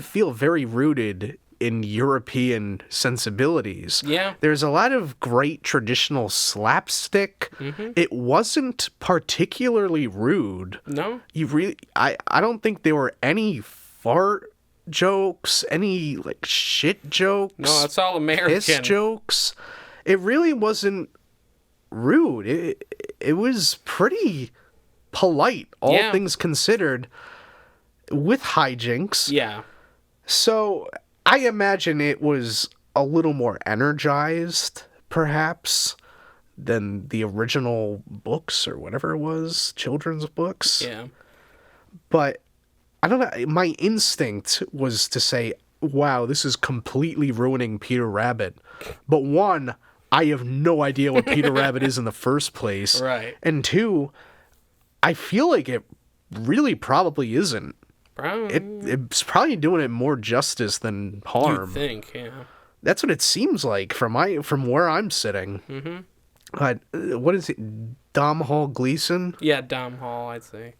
feel very rooted in European sensibilities. Yeah. There's a lot of great traditional slapstick. Mm-hmm. It wasn't particularly rude. No. I don't think there were any fart jokes, any like shit jokes. No, it's all American. Piss jokes. It really wasn't rude. It was pretty polite, all things considered, with hijinks. Yeah. So I imagine it was a little more energized, perhaps, than the original books or whatever it was, children's books. Yeah. But I don't know. My instinct was to say, wow, this is completely ruining Peter Rabbit. But one, I have no idea what Peter Rabbit is in the first place. Right. And two, I feel like it really probably isn't. It's probably doing it more justice than harm. You'd think, yeah. That's what it seems like from where I'm sitting. Mm-hmm. What is it? Dom Hall Gleason? Yeah, Dom Hall, I'd say.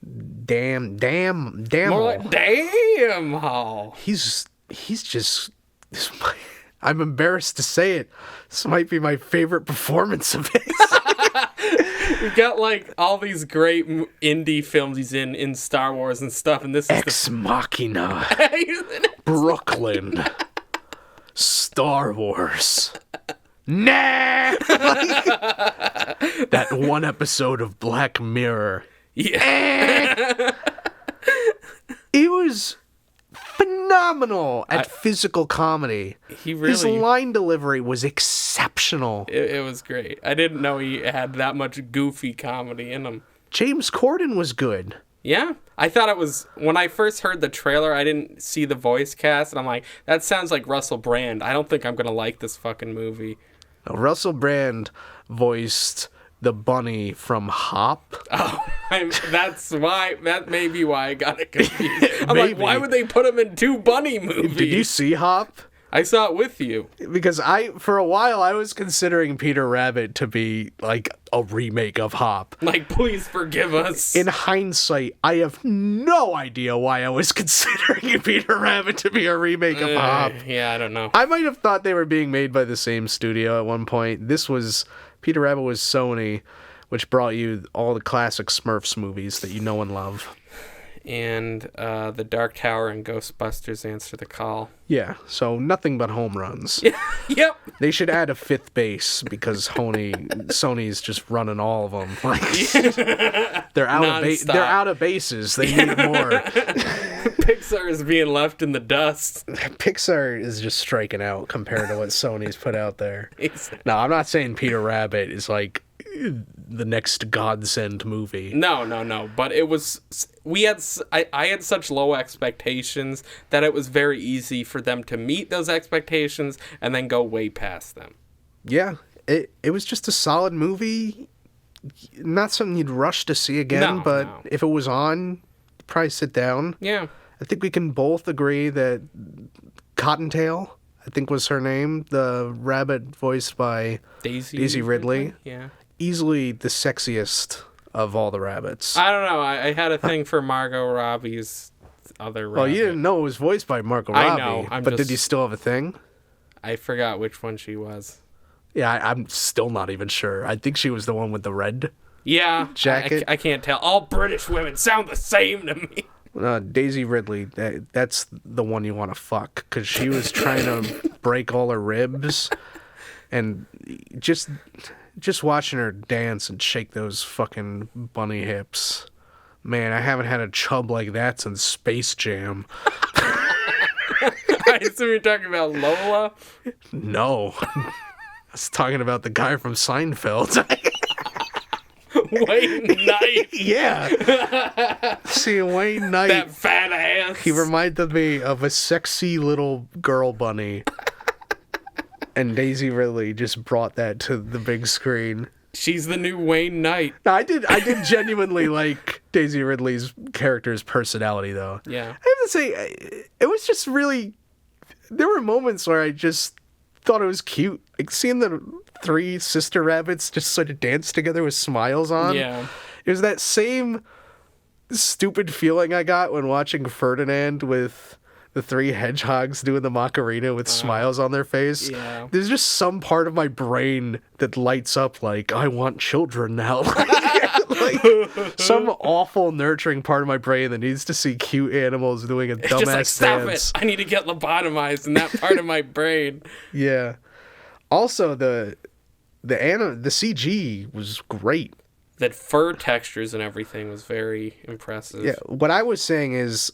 Damn More Hall. like Damn Hall. He's just... I'm embarrassed to say it. This might be my favorite performance of his. We've got, like, all these great indie films he's in Star Wars and stuff, and this is Ex Machina. Brooklyn. Star Wars. Nah! that one episode of Black Mirror. Yeah. It was phenomenal at physical comedy. His line delivery was exceptional. It was great. I didn't know he had that much goofy comedy in him. James Corden was good. Yeah. I thought it was, when I first heard the trailer, I didn't see the voice cast, and I'm like, that sounds like Russell Brand. I don't think I'm going to like this fucking movie. Now, Russell Brand voiced the bunny from Hop. Oh, that may be why I got it confused. I'm like, why would they put him in 2 bunny movies? Did you see Hop? I saw it with you. Because for a while, I was considering Peter Rabbit to be like a remake of Hop. Like, please forgive us. In hindsight, I have no idea why I was considering Peter Rabbit to be a remake of Hop. Yeah, I don't know. I might have thought they were being made by the same studio at one point. Peter Rabbit was Sony, which brought you all the classic Smurfs movies that you know and love. And The Dark Tower and Ghostbusters Answer the Call. Yeah, so nothing but home runs. Yep. They should add a 5th base because Sony's just running all of them. Like, they're out of bases. They need more. Pixar is being left in the dust. Pixar is just striking out compared to what Sony's put out there. No, I'm not saying Peter Rabbit is like the next godsend movie. No. But it was. I had such low expectations that it was very easy for them to meet those expectations and then go way past them. Yeah, it was just a solid movie. Not something you'd rush to see again, but if it was on, you'd probably sit down. Yeah. I think we can both agree that Cottontail, I think was her name, the rabbit voiced by Daisy Ridley. Yeah. Easily the sexiest of all the rabbits. I don't know. I had a thing for Margot Robbie's other rabbit. Well, you didn't know it was voiced by Margot Robbie. I know. But did you still have a thing? I forgot which one she was. Yeah, I'm still not even sure. I think she was the one with the red jacket. I can't tell. All British women sound the same to me. Daisy Ridley, that's the one you want to fuck, because she was trying to break all her ribs, and just watching her dance and shake those fucking bunny hips. Man, I haven't had a chub like that since Space Jam. I assume you're talking about Lola? No. I was talking about the guy from Seinfeld. Wayne Knight. Yeah. See, Wayne Knight. That fat ass. He reminded me of a sexy little girl bunny. And Daisy Ridley just brought that to the big screen. She's the new Wayne Knight. No, I did genuinely like Daisy Ridley's character's personality, though. Yeah. I have to say, it was just really... There were moments where I just thought it was cute. Like, seeing the 3 sister rabbits just sort of dance together with smiles on. Yeah. It was that same stupid feeling I got when watching Ferdinand with the 3 hedgehogs doing the Macarena with smiles on their face. Yeah. There's just some part of my brain that lights up like, I want children now. Like, some awful nurturing part of my brain that needs to see cute animals doing a dumbass just like, stop dance. it! I need to get lobotomized in that part of my brain. Yeah. Also, the CG was great. That fur textures and everything was very impressive. Yeah. What I was saying is,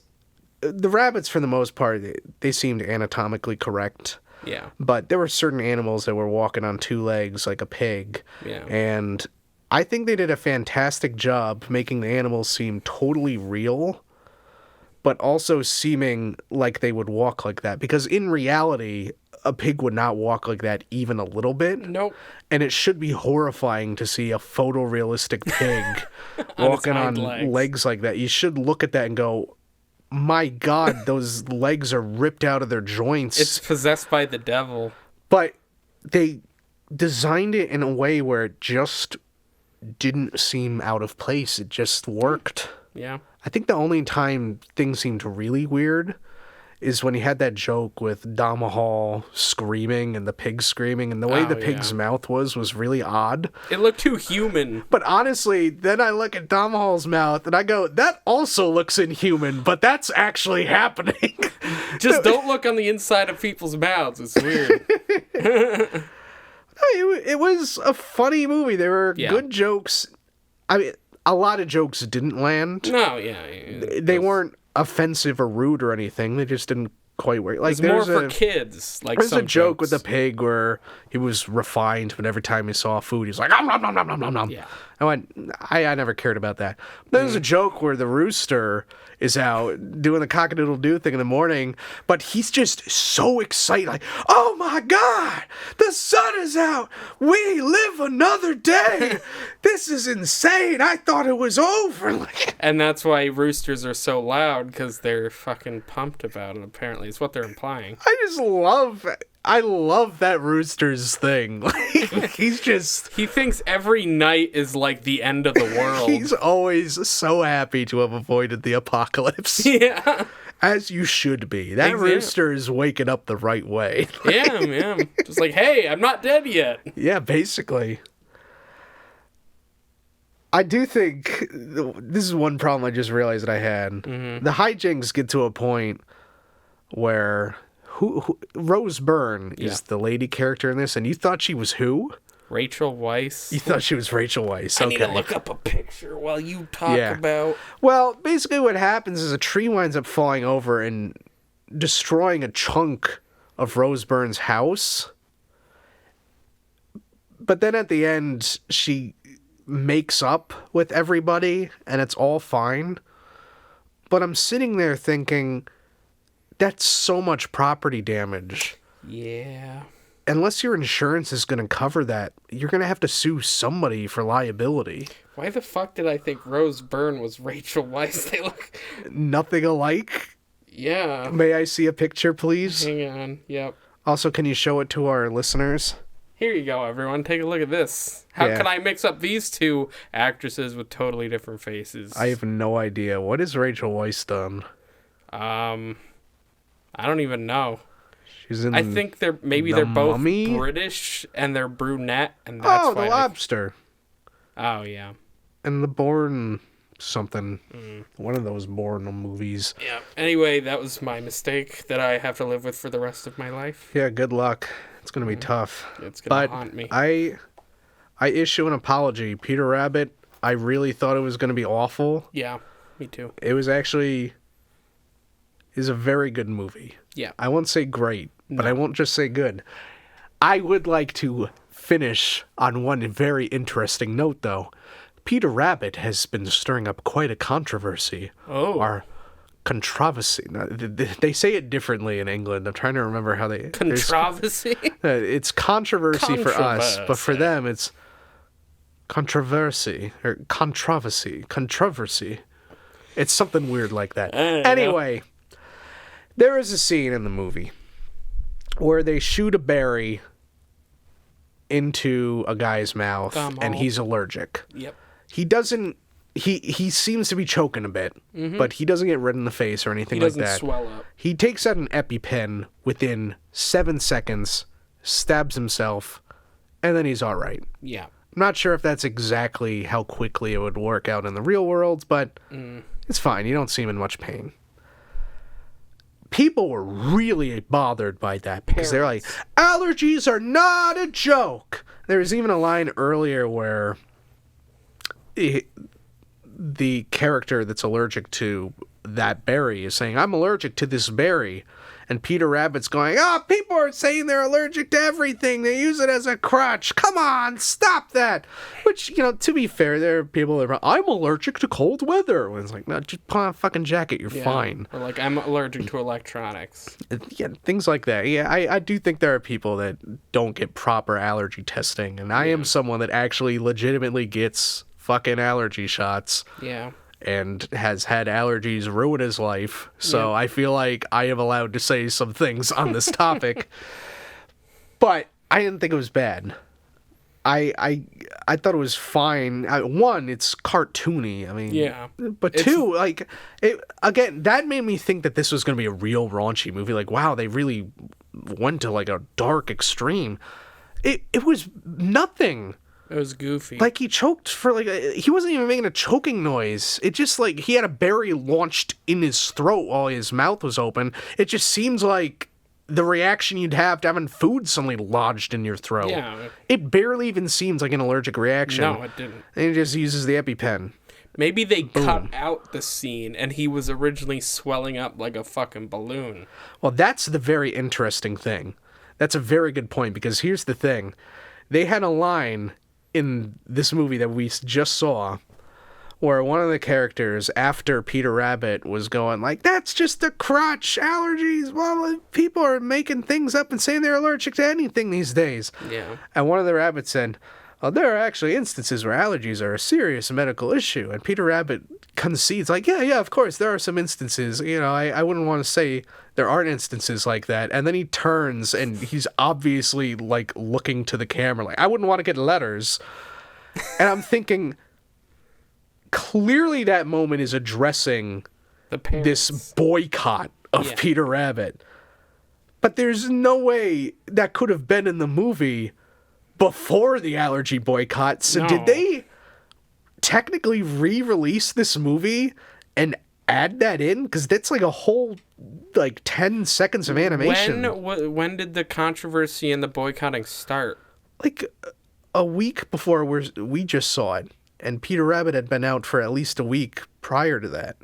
the rabbits, for the most part, they seemed anatomically correct. Yeah. But there were certain animals that were walking on 2 legs like a pig. Yeah. And I think they did a fantastic job making the animals seem totally real, but also seeming like they would walk like that. Because in reality, a pig would not walk like that even a little bit. Nope. And it should be horrifying to see a photorealistic pig walking on legs like that. You should look at that and go, my God, those legs are ripped out of their joints. It's possessed by the devil. But they designed it in a way where it just didn't seem out of place. It just worked. Yeah. I think the only time things seemed really weird is when he had that joke with Domahall screaming and the pig screaming, and the way the pig's mouth was really odd. It looked too human. But honestly, then I look at Domahall's mouth and I go, that also looks inhuman, but that's actually happening. Just don't look on the inside of people's mouths. It's weird. It was a funny movie. There were good jokes. I mean, a lot of jokes didn't land. No, yeah. They weren't offensive or rude or anything. They just didn't quite work. Like, there's more for kids. Like, there's a joke with the pig where he was refined, but every time he saw food, he was like, nom, nom, nom, nom, nom, nom, nom. Yeah. I never cared about that. There's a joke where the rooster is out doing the cock-a-doodle-doo thing in the morning, but he's just so excited, like, oh my God, the sun is out. We live another day. This is insane. I thought it was over. And that's why roosters are so loud, because they're fucking pumped about it, apparently. It's what they're implying. I love that rooster's thing. He thinks every night is like the end of the world. He's always so happy to have avoided the apocalypse. Yeah. As you should be. That rooster is waking up the right way. Yeah. Just like, hey, I'm not dead yet. Yeah, basically. I do think this is one problem I just realized that I had. Mm-hmm. The hijinks get to a point where Rose Byrne is the lady character in this, and you thought she was who? Rachel Weisz. You thought she was Rachel Weisz. I need to look up a picture while you talk about... Well, basically what happens is a tree winds up falling over and destroying a chunk of Rose Byrne's house. But then at the end, she makes up with everybody, and it's all fine. But I'm sitting there thinking... That's so much property damage. Yeah. Unless your insurance is going to cover that, you're going to have to sue somebody for liability. Why the fuck did I think Rose Byrne was Rachel Weisz? They look... Nothing alike? Yeah. May I see a picture, please? Hang on. Yep. Also, can you show it to our listeners? Here you go, everyone. Take a look at this. How can I mix up these two actresses with totally different faces? I have no idea. What has Rachel Weisz done? I don't even know. She's in. I think they're both British and they're brunette, and that's why. The Lobster. Oh yeah. And the Bourne something. One of those Bourne movies. Yeah. Anyway, that was my mistake that I have to live with for the rest of my life. Yeah. Good luck. It's gonna be tough. It's gonna haunt me. I issue an apology, Peter Rabbit. I really thought it was gonna be awful. Yeah. Me too. It was actually. Is a very good movie. Yeah. I won't say great, but I won't just say good. I would like to finish on one very interesting note, though. Peter Rabbit has been stirring up quite a controversy. Oh. Or controversy. They say it differently in England. I'm trying to remember how they... Controversy? It's controversy for us, but for them it's controversy. Or controversy. It's something weird like that. Anyway... There is a scene in the movie where they shoot a berry into a guy's mouth and he's allergic. Yep. He doesn't... He seems to be choking a bit, but he doesn't get red in the face or anything like that. He doesn't swell up. He takes out an EpiPen within 7 seconds, stabs himself, and then he's all right. Yeah. I'm not sure if that's exactly how quickly it would work out in the real world, but it's fine. You don't seem in much pain. People were really bothered by that because they're like, allergies are not a joke. There was even a line earlier where the character that's allergic to that berry is saying, I'm allergic to this berry. And Peter Rabbit's going, people are saying they're allergic to everything. They use it as a crutch. Come on, stop that. Which, to be fair, there are people that are, I'm allergic to cold weather. And it's like, no, just put on a fucking jacket. You're fine. Or like, I'm allergic to electronics. Yeah, things like that. Yeah, I do think there are people that don't get proper allergy testing. And I am someone that actually legitimately gets fucking allergy shots. Yeah. And has had allergies ruin his life. So I feel like I am allowed to say some things on this topic. But I didn't think it was bad. I thought it was fine. One, it's cartoony. I mean, but two, again, that made me think that this was going to be a real raunchy movie. Like, wow, they really went to like a dark extreme. It was nothing. It was goofy. Like, he choked for, he wasn't even making a choking noise. It just, he had a berry launched in his throat while his mouth was open. It just seems like the reaction you'd have to having food suddenly lodged in your throat. Yeah. It barely even seems like an allergic reaction. No, it didn't. And he just uses the EpiPen. Maybe they cut out the scene and he was originally swelling up like a fucking balloon. Well, that's the very interesting thing. That's a very good point, because here's the thing. They had a line in this movie that we just saw where one of the characters, after Peter Rabbit, was going like, that's just the crotch allergies. Well, people are making things up and saying they're allergic to anything these days. Yeah. And one of the rabbits said, oh, there are actually instances where allergies are a serious medical issue. And Peter Rabbit concedes, like, yeah, of course, there are some instances. You know, I wouldn't want to say there aren't instances like that. And then he turns and he's obviously, like, looking to the camera. Like, I wouldn't want to get letters. And I'm thinking, clearly that moment is addressing this boycott of Peter Rabbit. But there's no way that could have been in the movie before the allergy boycott. So did they technically re-release this movie and add that in? Because that's like a whole, like, 10 seconds of animation. When did the controversy and the boycotting start? Like a week before we just saw it. And Peter Rabbit had been out for at least a week prior to that.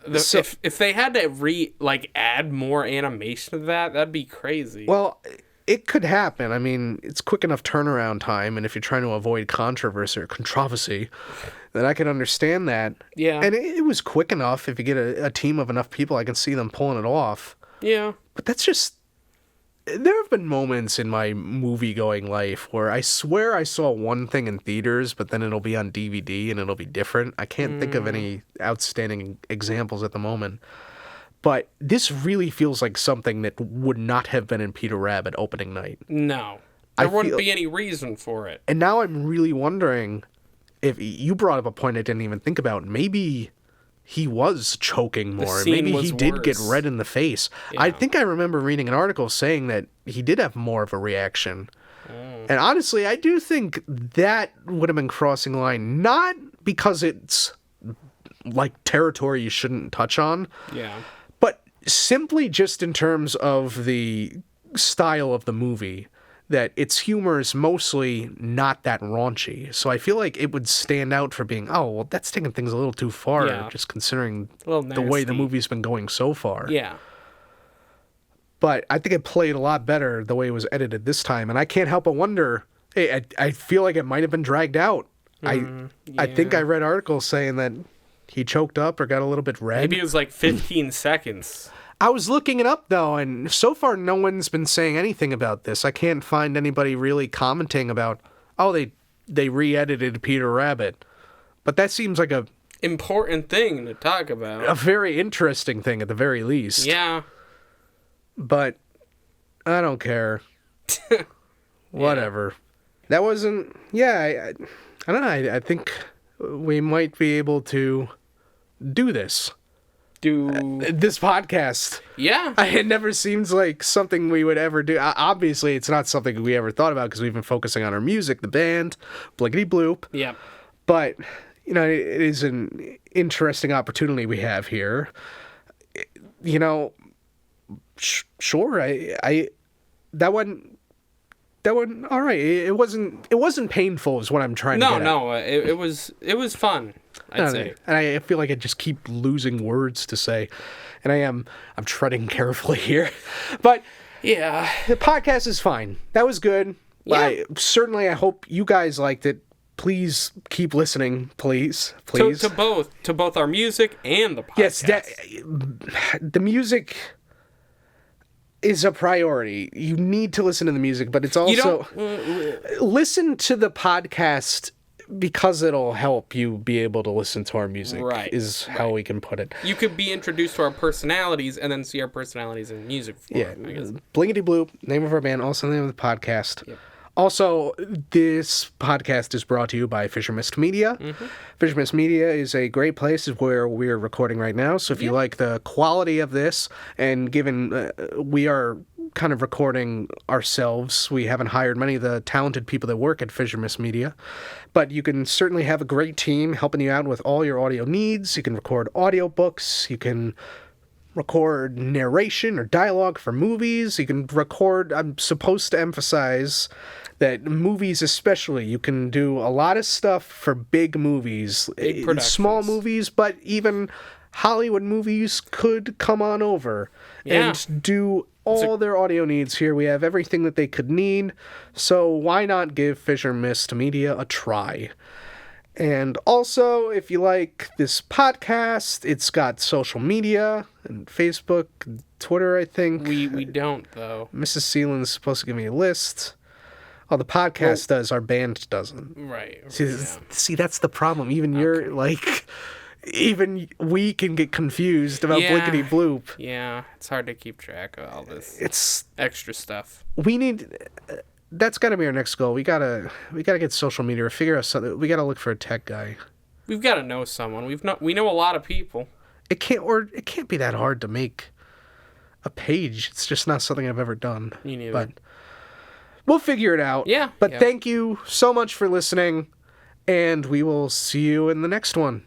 If they had to add more animation to that, that'd be crazy. Well, it could happen. I mean, it's quick enough turnaround time, and if you're trying to avoid controversy, then I can understand that. Yeah. And it was quick enough. If you get a team of enough people, I can see them pulling it off. Yeah. But that's just... There have been moments in my movie-going life where I swear I saw one thing in theaters, but then it'll be on DVD and it'll be different. I can't think of any outstanding examples at the moment. But this really feels like something that would not have been in Peter Rabbit opening night. No. There wouldn't be any reason for it. And now I'm really wondering if you brought up a point I didn't even think about. Maybe he was choking more. Maybe he did get red in the face. Yeah. I think I remember reading an article saying that he did have more of a reaction. And honestly, I do think that would have been crossing the line. Not because it's like territory you shouldn't touch on. Yeah. But simply just in terms of the style of the movie, that its humor is mostly not that raunchy. So I feel like it would stand out for being, oh, well, that's taking things a little too far, just considering the way the movie's been going so far. Yeah. But I think it played a lot better the way it was edited this time. And I can't help but wonder, I feel like it might have been dragged out. I think I read articles saying that he choked up or got a little bit red. Maybe it was like 15 seconds. I was looking it up, though, and so far no one's been saying anything about this. I can't find anybody really commenting about, oh, they re-edited Peter Rabbit. But that seems like a... important thing to talk about. A very interesting thing, at the very least. Yeah. But I don't care. Whatever. That wasn't... Yeah, I don't know. I think we might be able to do this. This podcast. Yeah. It never seems like something we would ever do. Obviously, it's not something we ever thought about because we've been focusing on our music, the band, Blinkity Bloop. Yeah. But, you know, it is an interesting opportunity we have here. You know, sure, that one all right. It wasn't painful is what I'm trying to get at. No, it was fun. I'd say. And I feel like I just keep losing words to say. And I'm treading carefully here. But yeah, the podcast is fine. That was good. Yeah. I hope you guys liked it. Please keep listening, please. To both our music and the podcast. Yes, the music is a priority. You need to listen to the music, but it's also listen to the podcast because it'll help you be able to listen to our music. Right. Is how we can put it. You could be introduced to our personalities and then see our personalities in music form, I guess. Blinkity Bloop, name of our band, also the name of the podcast. Yep. Also, this podcast is brought to you by Fisher Mist Media. Mm-hmm. Fisher Mist Media is a great place where we're recording right now. So if you like the quality of this, and given we are kind of recording ourselves, we haven't hired many of the talented people that work at Fisher Mist Media, but you can certainly have a great team helping you out with all your audio needs. You can record audiobooks. You can record narration or dialogue for movies. You can record, I'm supposed to emphasize that movies especially, you can do a lot of stuff for big movies. Big productions. Small movies, but even Hollywood movies could come on over and do all their audio needs here. We have everything that they could need, so why not give Fisher Mist Media a try? And also, if you like this podcast, it's got social media and Facebook, and Twitter, I think. We don't, though. Mrs. Seeland's supposed to give me a list. Oh, the podcast does. Our band doesn't. Right. See, that's the problem. Even you're like... Even we can get confused about Blinkity Bloop. Yeah, it's hard to keep track of all this. It's extra stuff. We need... That's got to be our next goal. We gotta get social media or figure out something. We gotta look for a tech guy. We've got to know someone. We know a lot of people. It can't be that hard to make a page. It's just not something I've ever done. Me neither. But we'll figure it out. Yeah. But thank you so much for listening, and we will see you in the next one.